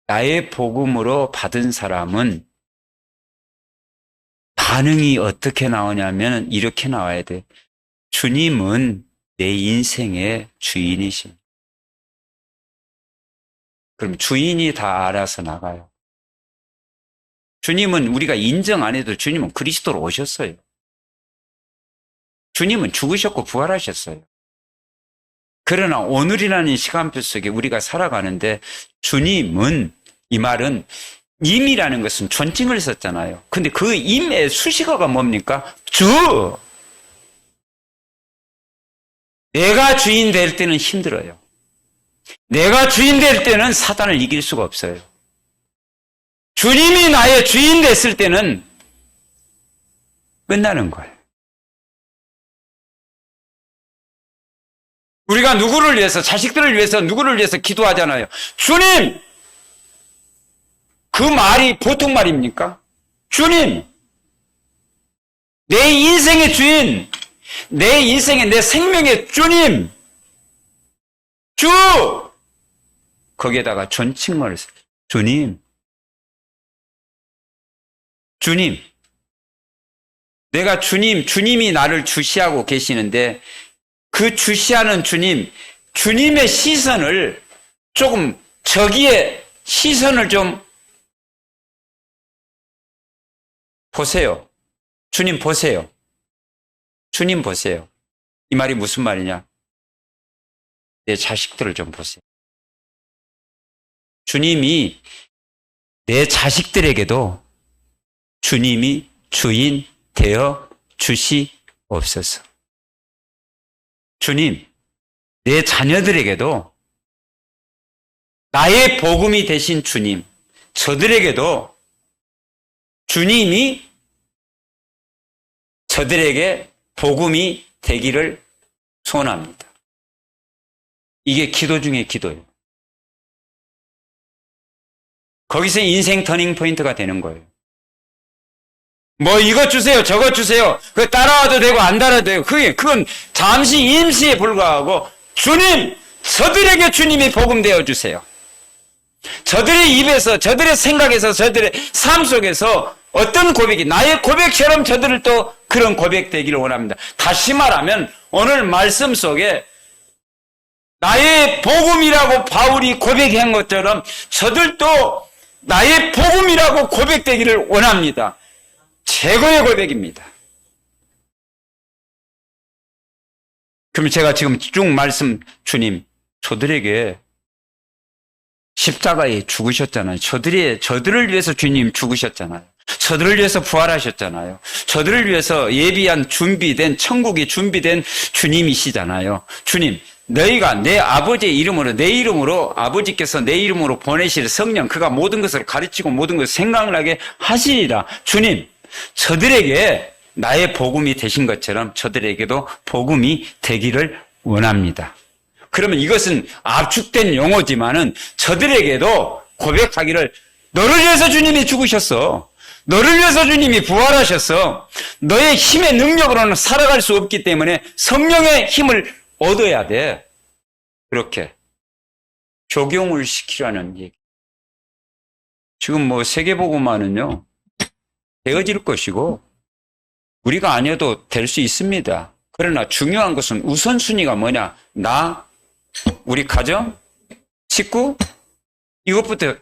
나의 복음으로 받은 사람은 반응이 어떻게 나오냐면 이렇게 나와야 돼. 주님은 내 인생의 주인이십니다. 그럼 주인이 다 알아서 나가요. 주님은 우리가 인정 안 해도 주님은 그리스도로 오셨어요. 주님은 죽으셨고 부활하셨어요. 그러나 오늘이라는 시간표 속에 우리가 살아가는데 주님은, 이 말은 임이라는 것은 존칭을 썼잖아요. 근데 그 임의 수식어가 뭡니까? 주! 내가 주인 될 때는 힘들어요. 내가 주인 될 때는 사단을 이길 수가 없어요. 주님이 나의 주인 됐을 때는 끝나는 거예요. 우리가 누구를 위해서, 자식들을 위해서, 누구를 위해서 기도하잖아요. 주님! 그 말이 보통 말입니까? 주님! 내 인생의 주인! 내 인생의, 내 생명의 주님! 주! 거기에다가 존칭말을 써요. 주님! 주님! 내가 주님이 나를 주시하고 계시는데 그 주시하는 주님, 주님의 시선을 조금, 저기에 시선을 좀 보세요. 주님 보세요. 주님 보세요. 이 말이 무슨 말이냐? 내 자식들을 좀 보세요. 주님이 내 자식들에게도 주님이 주인 되어 주시옵소서. 주님, 내 자녀들에게도 나의 복음이 되신 주님, 저들에게도 주님이 저들에게 복음이 되기를 소원합니다. 이게 기도 중에 기도예요. 거기서 인생 터닝 포인트가 되는 거예요. 뭐 이것 주세요, 저것 주세요. 그 따라와도 되고 안 따라와도 되고 그건 잠시 임시에 불과하고 주님, 저들에게 주님이 복음 되어 주세요. 저들의 입에서, 저들의 생각에서, 저들의 삶 속에서 어떤 고백이 나의 고백처럼 저들을 또 그런 고백 되기를 원합니다. 다시 말하면 오늘 말씀 속에 나의 복음이라고 바울이 고백한 것처럼 저들도 나의 복음이라고 고백되기를 원합니다. 최고의 고백입니다. 그럼 제가 지금 쭉 말씀, 주님, 저들에게 십자가에 죽으셨잖아요. 저들을 위해서 주님 죽으셨잖아요. 저들을 위해서 부활하셨잖아요. 저들을 위해서 예비한 준비된, 천국이 준비된 주님이시잖아요. 주님, 너희가 내 아버지의 이름으로, 내 이름으로, 아버지께서 내 이름으로 보내실 성령, 그가 모든 것을 가르치고 모든 것을 생각나게 하시리라. 주님, 저들에게 나의 복음이 되신 것처럼 저들에게도 복음이 되기를 원합니다. 그러면 이것은 압축된 용어지만은 저들에게도 고백하기를, 너를 위해서 주님이 죽으셨어. 너를 위해서 주님이 부활하셨어. 너의 힘의 능력으로는 살아갈 수 없기 때문에 성령의 힘을 얻어야 돼. 그렇게 적용을 시키라는 얘기. 지금 뭐 세계복음화는요, 되어질 것이고 우리가 아니어도 될 수 있습니다. 그러나 중요한 것은 우선순위가 뭐냐? 나, 우리 가정, 식구, 이것부터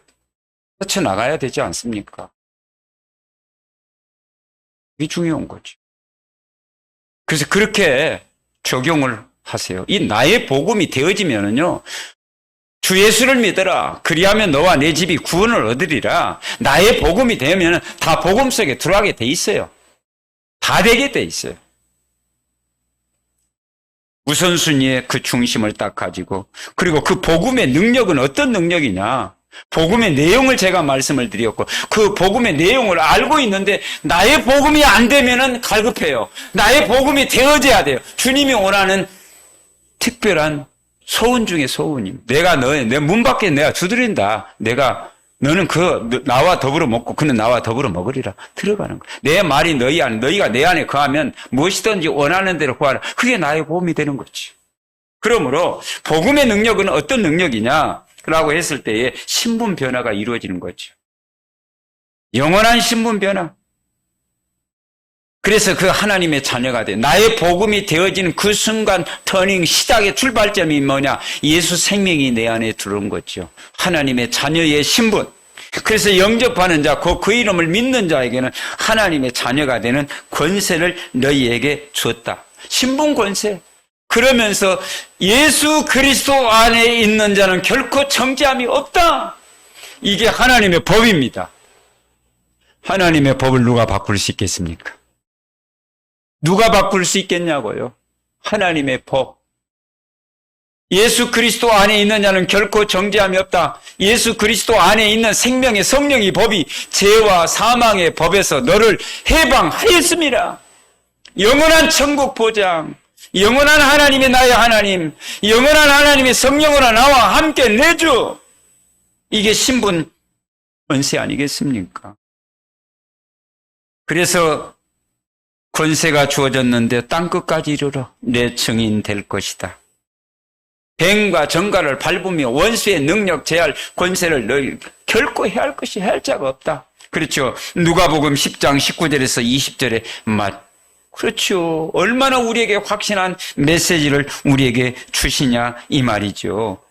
헤쳐나가야 되지 않습니까? 이게 중요한 거죠. 그래서 그렇게 적용을 하세요. 이 나의 복음이 되어지면은요, 주 예수를 믿어라. 그리하면 너와 내 집이 구원을 얻으리라. 나의 복음이 되면 다 복음 속에 들어가게 돼 있어요. 다 되게 돼 있어요. 우선순위에 그 중심을 딱 가지고, 그리고 그 복음의 능력은 어떤 능력이냐? 복음의 내용을 제가 말씀을 드렸고, 그 복음의 내용을 알고 있는데 나의 복음이 안 되면은 갈급해요. 나의 복음이 되어져야 돼요. 주님이 원하는 특별한 소원 중에 소원입니다. 내가 내 문 밖에 내가 두드린다. 너는 나와 더불어 먹고 그는 나와 더불어 먹으리라. 들어가는 거야. 내 말이 너희가 내 안에 거하면 무엇이든지 원하는 대로 구하라. 그게 나의 복음이 되는 거지. 그러므로 복음의 능력은 어떤 능력이냐라고 했을 때에 신분 변화가 이루어지는 거죠. 영원한 신분 변화. 그래서 그 하나님의 자녀가 돼. 나의 복음이 되어지는 그 순간 터닝, 시작의 출발점이 뭐냐? 예수 생명이 내 안에 들어온 거죠. 하나님의 자녀의 신분. 그래서 영접하는 자, 그 이름을 믿는 자에게는 하나님의 자녀가 되는 권세를 너희에게 주었다. 신분 권세. 그러면서 예수 그리스도 안에 있는 자는 결코 정죄함이 없다. 이게 하나님의 법입니다. 하나님의 법을 누가 바꿀 수 있겠습니까? 누가 바꿀 수 있겠냐고요? 하나님의 법. 예수 그리스도 안에 있는 자는 결코 정죄함이 없다. 예수 그리스도 안에 있는 생명의 성령의 법이 죄와 사망의 법에서 너를 해방하였습니다. 영원한 천국 보장, 영원한 하나님이 나의 하나님, 영원한 하나님의 성령으로 나와 함께 내주. 이게 신분 권세 아니겠습니까? 그래서 권세가 주어졌는데 땅끝까지 이르러 내 증인 될 것이다. 뱀과 정갈을 밟으며 원수의 능력 제할 권세를 너희 결코 해할 것이 해할 자가 없다. 그렇죠. 누가복음 10장 19절에서 20절에 그렇죠. 얼마나 우리에게 확신한 메시지를 우리에게 주시냐 이 말이죠.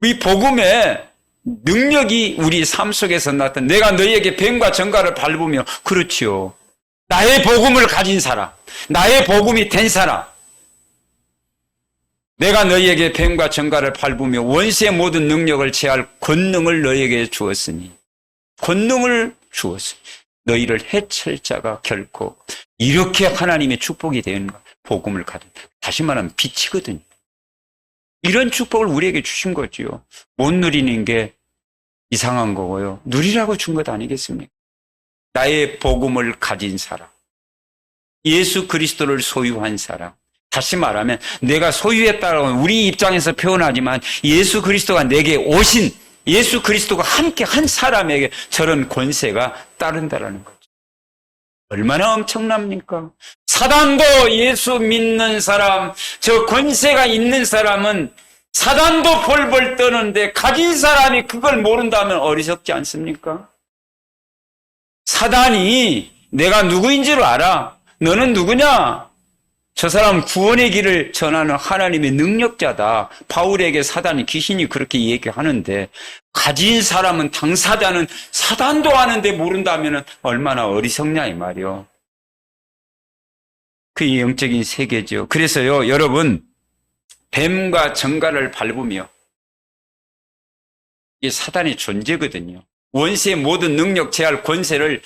이 복음의 능력이 우리 삶 속에서 나타난 내가 너희에게 뱀과 정갈을 밟으며 그렇죠. 나의 복음을 가진 사람, 나의 복음이 된 사람, 내가 너희에게 뱀과 정갈을 밟으며 원수의 모든 능력을 제할 권능을 너희에게 주었으니 권능을 주었으니 너희를 해칠 자가 결코 이렇게 하나님의 축복이 되는 것, 복음을 가진 다시 말하면 빛이거든요. 이런 축복을 우리에게 주신 거지요. 못 누리는 게 이상한 거고요. 누리라고 준 것 아니겠습니까? 나의 복음을 가진 사람, 예수 그리스도를 소유한 사람, 다시 말하면 내가 소유했다고 우리 입장에서 표현하지만 예수 그리스도가 내게 오신 예수 그리스도가 함께 한 사람에게 저런 권세가 따른다라는 거죠. 얼마나 엄청납니까? 사단도 예수 믿는 사람, 저 권세가 있는 사람은 사단도 벌벌 떠는데 가진 사람이 그걸 모른다면 어리석지 않습니까? 사단이 내가 누구인 줄 알아. 너는 누구냐? 저 사람 구원의 길을 전하는 하나님의 능력자다. 바울에게 사단이 귀신이 그렇게 얘기하는데 가진 사람은 당사자는 사단도 아는데 모른다면 얼마나 어리석냐 이 말이요. 그 영적인 세계죠. 그래서요 여러분 뱀과 정갈을 밟으며 이게 사단의 존재거든요. 원수의 모든 능력 제할 권세를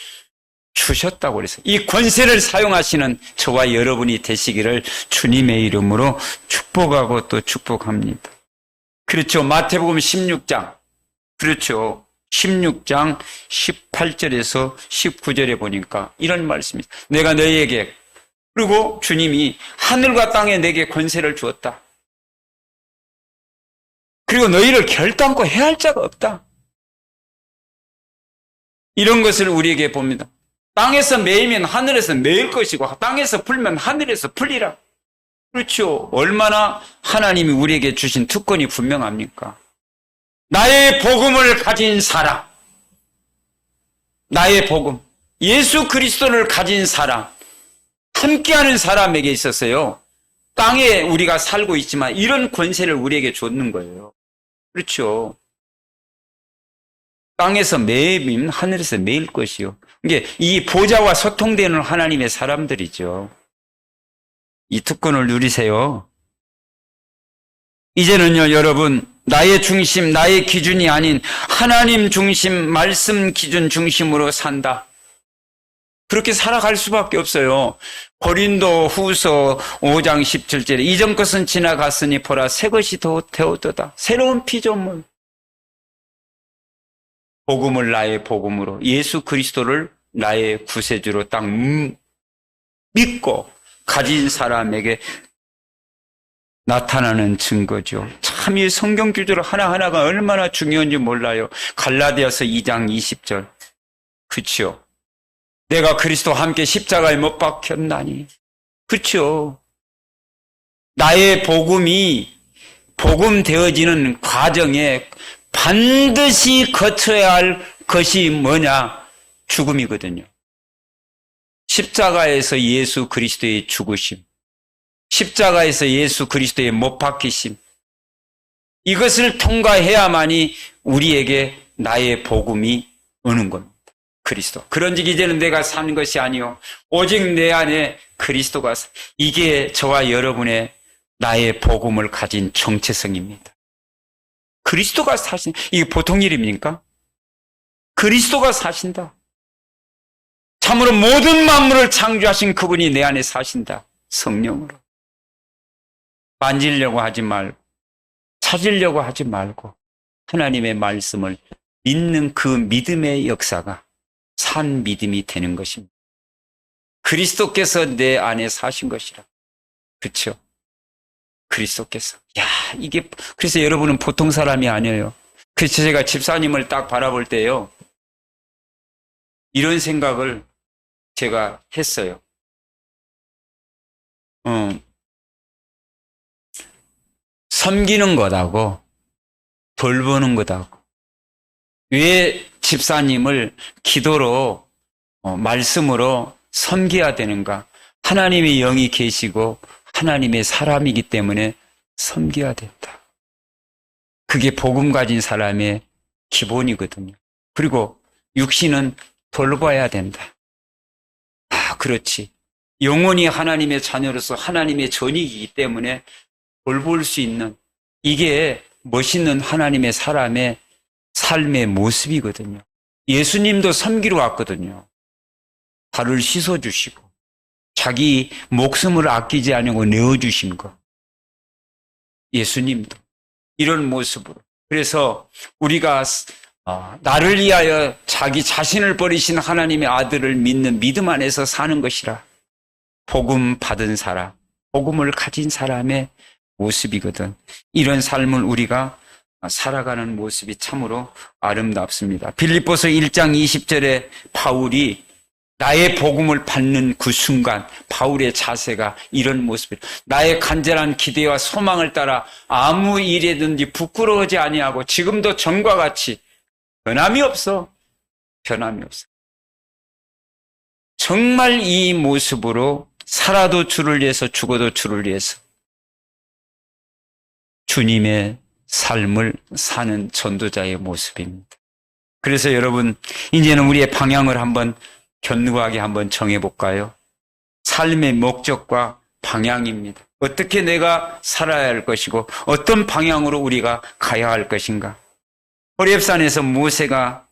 주셨다고 그래서 이 권세를 사용하시는 저와 여러분이 되시기를 주님의 이름으로 축복하고 또 축복합니다. 그렇죠. 마태복음 16장 그렇죠. 16장 18절에서 19절에 보니까 이런 말씀입니다. 내가 너희에게 그리고 주님이 하늘과 땅에 내게 권세를 주었다. 그리고 너희를 결단코 해할 자가 없다. 이런 것을 우리에게 봅니다. 땅에서 매이면 하늘에서 매일 것이고 땅에서 풀면 하늘에서 풀리라. 그렇죠. 얼마나 하나님이 우리에게 주신 특권이 분명합니까? 나의 복음을 가진 사람, 나의 복음, 예수 그리스도를 가진 사람, 함께하는 사람에게 있어서요. 땅에 우리가 살고 있지만 이런 권세를 우리에게 줬는 거예요. 그렇죠. 땅에서 매이면 하늘에서 매일 것이요. 이게 이 보좌와 소통되는 하나님의 사람들이죠. 이 특권을 누리세요. 이제는요, 여러분, 나의 중심, 나의 기준이 아닌 하나님 중심, 말씀 기준 중심으로 산다. 그렇게 살아갈 수밖에 없어요. 고린도 후서 5장 17절에 이전 것은 지나갔으니 보라 새 것이 더 되었도다. 새로운 피조물. 복음을 나의 복음으로 예수 그리스도를 나의 구세주로 딱 믿고 가진 사람에게 나타나는 증거죠. 참 이 성경 구절 하나하나가 얼마나 중요한지 몰라요. 갈라디아서 2장 20절. 그렇죠. 내가 그리스도와 함께 십자가에 못 박혔나니. 그렇죠. 나의 복음이 복음 되어지는 과정에 반드시 거쳐야 할 것이 뭐냐? 죽음이거든요. 십자가에서 예수 그리스도의 죽으심, 십자가에서 예수 그리스도의 못 박히심, 이것을 통과해야만이 우리에게 나의 복음이 오는 겁니다. 그리스도. 그런즉 이제는 내가 사는 것이 아니요 오직 내 안에 그리스도가 이게 저와 여러분의 나의 복음을 가진 정체성입니다. 그리스도가 사신, 이게 보통 일입니까? 그리스도가 사신다. 참으로 모든 만물을 창조하신 그분이 내 안에 사신다. 성령으로. 만지려고 하지 말고, 찾으려고 하지 말고, 하나님의 말씀을 믿는 그 믿음의 역사가 산 믿음이 되는 것입니다. 그리스도께서 내 안에 사신 것이라. 그렇죠? 그리스도께서. 야, 이게 그래서 여러분은 보통 사람이 아니에요. 그래서 제가 집사님을 딱 바라볼 때요, 이런 생각을 제가 했어요. 섬기는 것하고 돌보는 것하고 왜 집사님을 기도로 말씀으로 섬겨야 되는가? 하나님의 영이 계시고 하나님의 사람이기 때문에 섬겨야 된다. 그게 복음 가진 사람의 기본이거든요. 그리고 육신은 돌봐야 된다. 아, 그렇지. 영원히 하나님의 자녀로서 하나님의 전이기 때문에 돌볼 수 있는, 이게 멋있는 하나님의 사람의 삶의 모습이거든요. 예수님도 섬기러 왔거든요. 발을 씻어주시고 자기 목숨을 아끼지 않고 내어주신 것. 예수님도 이런 모습으로. 그래서 우리가 나를 위하여 자기 자신을 버리신 하나님의 아들을 믿는 믿음 안에서 사는 것이라. 복음 받은 사람, 복음을 가진 사람의 모습이거든. 이런 삶을 우리가 살아가는 모습이 참으로 아름답습니다. 빌립보서 1장 20절에 바울이 나의 복음을 받는 그 순간 바울의 자세가 이런 모습이에요. 나의 간절한 기대와 소망을 따라 아무 일이든지 부끄러워하지 아니하고 지금도 전과 같이 변함이 없어. 변함이 없어. 정말 이 모습으로 살아도 주를 위해서 죽어도 주를 위해서 주님의 삶을 사는 전도자의 모습입니다. 그래서 여러분, 이제는 우리의 방향을 한번 견고하게 한번 정해볼까요? 삶의 목적과 방향입니다. 어떻게 내가 살아야 할 것이고 어떤 방향으로 우리가 가야 할 것인가? 호렙산에서 모세가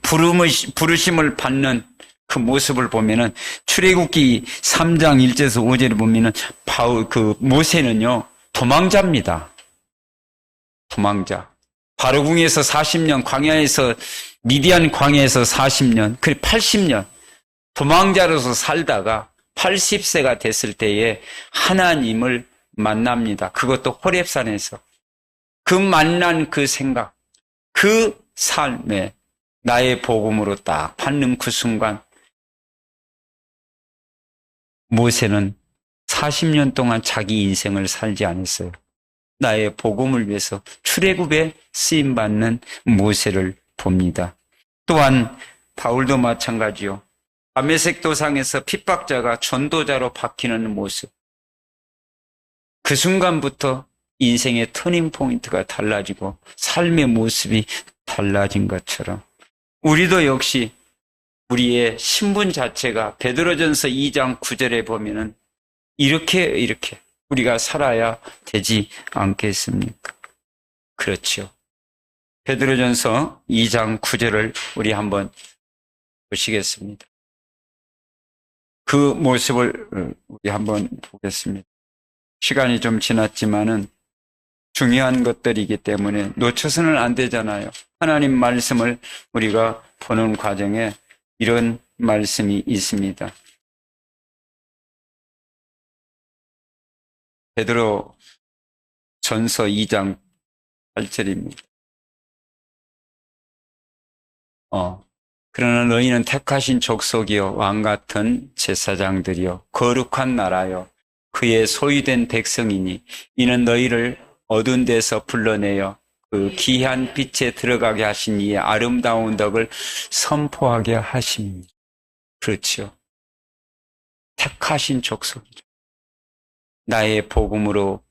부르심을 받는 그 모습을 보면은 출애굽기 3장 1절에서 5절을 보면은 모세는요 도망자입니다. 도망자. 바로궁에서 40년, 광야에서 미디안 광야에서 40년, 그리고 80년 도망자로서 살다가 80세가 됐을 때에 하나님을 만납니다. 그것도 호렙산에서. 그 만난 그 생각, 그 삶에 나의 복음으로 딱 받는 그 순간 모세는 40년 동안 자기 인생을 살지 않았어요. 나의 복음을 위해서 출애굽에 쓰임받는 모세를 봅니다. 또한 바울도 마찬가지요. 다메섹 도상에서 핍박자가 전도자로 바뀌는 모습. 그 순간부터 인생의 터닝 포인트가 달라지고 삶의 모습이 달라진 것처럼 우리도 역시 우리의 신분 자체가 베드로전서 2장 9절에 보면은 이렇게 우리가 살아야 되지 않겠습니까? 그렇죠. 베드로전서 2장 9절을 우리 한번 보시겠습니다. 그 모습을 우리 한번 보겠습니다. 시간이 좀 지났지만은 중요한 것들이기 때문에 놓쳐서는 안 되잖아요. 하나님 말씀을 우리가 보는 과정에 이런 말씀이 있습니다. 베드로 전서 2장 8절입니다. 그러나 너희는 택하신 족속이요 왕 같은 제사장들이요 거룩한 나라요 그의 소유된 백성이니 이는 너희를 어두운 데서 불러내어 그 귀한 빛에 들어가게 하신 이의 아름다운 덕을 선포하게 하십니다. 그렇죠. 택하신 족속이죠. 나의 복음으로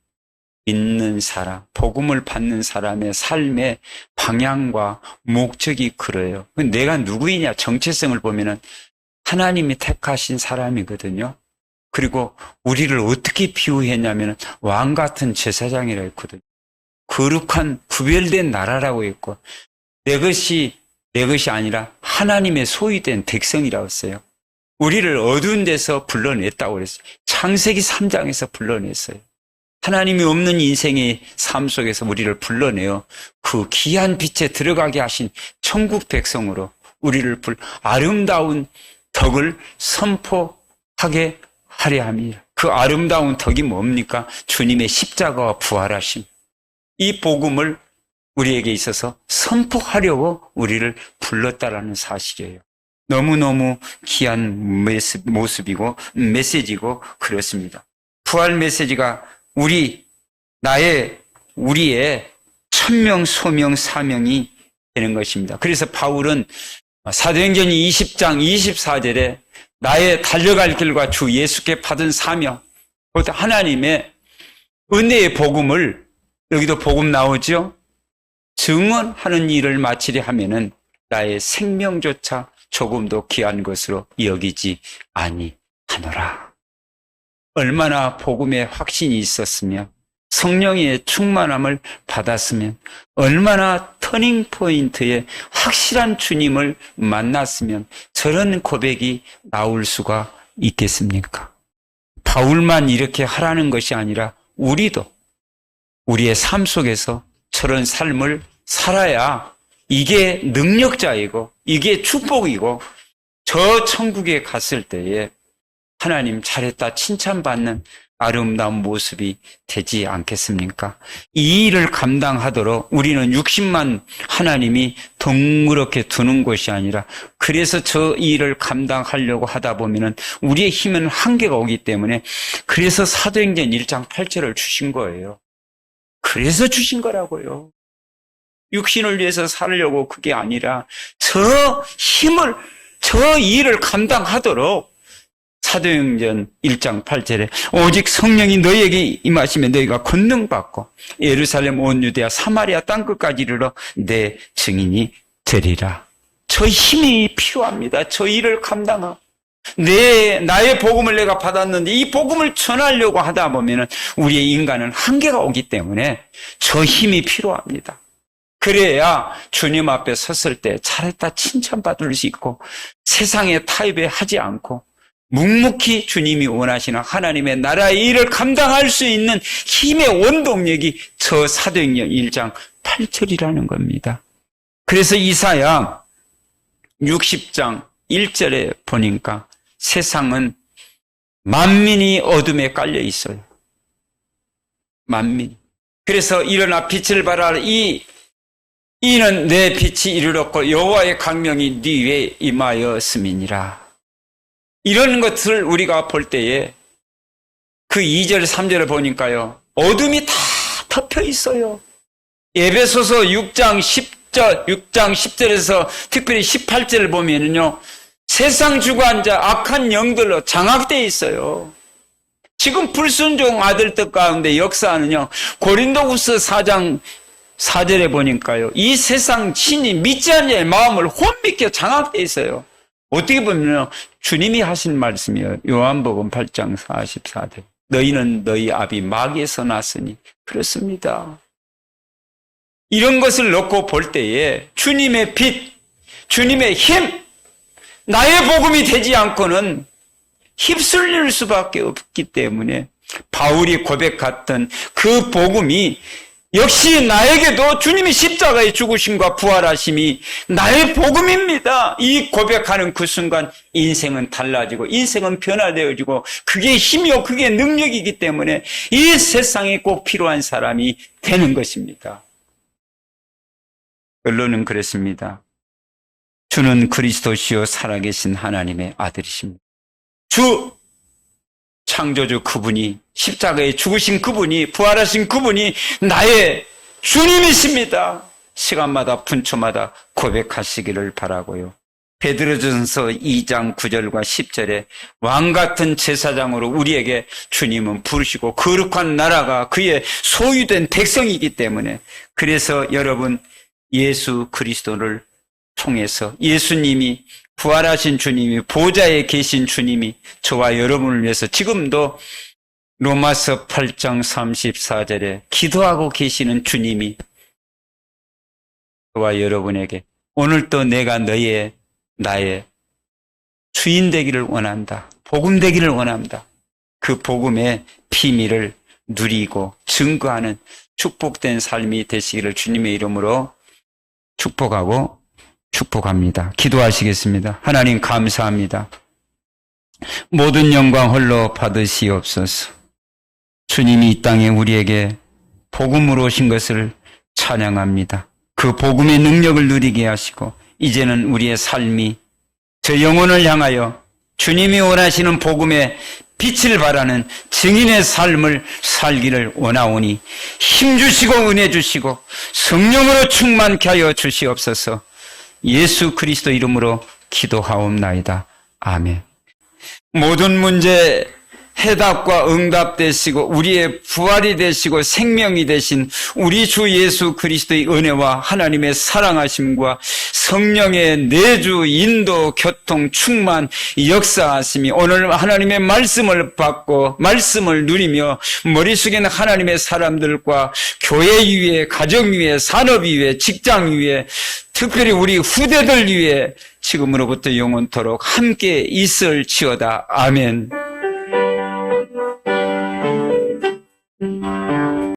믿는 사람, 복음을 받는 사람의 삶의 방향과 목적이 그래요. 내가 누구이냐 정체성을 보면은 하나님이 택하신 사람이거든요. 그리고 우리를 어떻게 비유했냐면 왕 같은 제사장이라 했거든요. 거룩한 구별된 나라라고 했고 내 것이 아니라 하나님의 소유된 백성이라고 했어요. 우리를 어두운 데서 불러냈다고 그랬어요. 창세기 3장에서 불러냈어요. 하나님이 없는 인생의 삶 속에서 우리를 불러내어 그 귀한 빛에 들어가게 하신 천국 백성으로 우리를 아름다운 덕을 선포하게 하려 합니다. 그 아름다운 덕이 뭡니까? 주님의 십자가와 부활하심. 이 복음을 우리에게 있어서 선포하려고 우리를 불렀다라는 사실이에요. 너무너무 귀한 모습이고 메시지고 그렇습니다. 부활 메시지가 우리의 천명, 소명, 사명이 되는 것입니다. 그래서 바울은 사도행전 20장 24절에 나의 달려갈 길과 주 예수께 받은 사명, 곧 하나님의 은혜의 복음을, 여기도 복음 나오죠? 증언하는 일을 마치려 하면은 나의 생명조차 조금도 귀한 것으로 여기지 아니하노라. 얼마나 복음에 확신이 있었으며 성령의 충만함을 받았으면 얼마나 터닝포인트에 확실한 주님을 만났으면 저런 고백이 나올 수가 있겠습니까? 바울만 이렇게 하라는 것이 아니라 우리도 우리의 삶 속에서 저런 삶을 살아야 이게 능력자이고 이게 축복이고 저 천국에 갔을 때에 하나님 잘했다 칭찬받는 아름다운 모습이 되지 않겠습니까? 이 일을 감당하도록 우리는 60만 하나님이 덩그렇게 두는 것이 아니라 그래서 저 일을 감당하려고 하다 보면은 우리의 힘은 한계가 오기 때문에 그래서 사도행전 1장 8절을 주신 거예요. 그래서 주신 거라고요. 육신을 위해서 살려고 그게 아니라 저 일을 감당하도록 사도행전 1장 8절에 오직 성령이 너희에게 임하시면 너희가 권능받고 예루살렘 온 유대야 사마리아 땅끝까지 이르러 내 증인이 되리라. 저 힘이 필요합니다. 저 일을 감당하고 나의 복음을 내가 받았는데 이 복음을 전하려고 하다 보면 우리의 인간은 한계가 오기 때문에 저 힘이 필요합니다. 그래야 주님 앞에 섰을 때 잘했다 칭찬받을 수 있고 세상에 타협하지 않고 묵묵히 주님이 원하시는 하나님의 나라의 일을 감당할 수 있는 힘의 원동력이 저 사도행전 1장 8절이라는 겁니다. 그래서 이사야 60장 1절에 보니까 세상은 만민이 어둠에 깔려 있어요. 만민. 그래서 일어나 빛을 발하라. 이는 내 빛이 이르렀고 여호와의 강명이 네 위에 임하였음이니라. 이런 것을 우리가 볼 때에 그 2절 3절을 보니까요. 어둠이 다 덮여 있어요. 에베소서 6장 10절에서 특별히 18절을 보면은요. 세상 주관자 악한 영들로 장악되어 있어요. 지금 불순종 아들들 가운데 역사하는요. 고린도후서 4장 4절에 보니까요. 이 세상 신이 믿지 않는 자의 마음을 혼미켜 장악되어 있어요. 어떻게 보면 주님이 하신 말씀이에요. 요한복음 8장 44절. 너희는 너희 아비 마귀에서 났으니 그렇습니다. 이런 것을 놓고 볼 때에 주님의 빛, 주님의 힘, 나의 복음이 되지 않고는 휩쓸릴 수밖에 없기 때문에 바울이 고백했던 그 복음이 역시 나에게도 주님이 십자가에 죽으심과 부활하심이 나의 복음입니다. 이 고백하는 그 순간 인생은 달라지고 인생은 변화되어지고 그게 힘이요 그게 능력이기 때문에 이 세상에 꼭 필요한 사람이 되는 것입니다. 결론은 그랬습니다. 주는 그리스도시요 살아계신 하나님의 아들이십니다. 주 창조주 그분이, 십자가에 죽으신 그분이, 부활하신 그분이 나의 주님이십니다. 시간마다 분초마다 고백하시기를 바라고요. 베드로전서 2장 9절과 10절에 왕같은 제사장으로 우리에게 주님은 부르시고 거룩한 나라가 그의 소유된 백성이기 때문에, 그래서 여러분, 예수 그리스도를 통해서 예수님이, 부활하신 주님이, 보좌에 계신 주님이 저와 여러분을 위해서 지금도 로마서 8장 34절에 기도하고 계시는 주님이 저와 여러분에게 오늘도 내가 나의 주인 되기를 원한다. 복음 되기를 원한다. 그 복음의 비밀을 누리고 증거하는 축복된 삶이 되시기를 주님의 이름으로 축복하고 축복합니다. 기도하시겠습니다. 하나님 감사합니다. 모든 영광 홀로 받으시옵소서. 주님이 이 땅에 우리에게 복음으로 오신 것을 찬양합니다. 그 복음의 능력을 누리게 하시고 이제는 우리의 삶이 저 영혼을 향하여 주님이 원하시는 복음의 빛을 발하는 증인의 삶을 살기를 원하오니 힘주시고 은혜 주시고 성령으로 충만케 하여 주시옵소서. 예수 그리스도 이름으로 기도하옵나이다. 아멘. 모든 문제 해답과 응답 되시고 우리의 부활이 되시고 생명이 되신 우리 주 예수 그리스도의 은혜와 하나님의 사랑하심과 성령의 내주, 인도, 교통, 충만, 역사하심이 오늘 하나님의 말씀을 받고 말씀을 누리며 머릿속에는 하나님의 사람들과 교회 위에, 가정 위에, 산업 위에, 직장 위에, 특별히 우리 후대들 위에 지금으로부터 영원토록 함께 있을지어다. 아멘.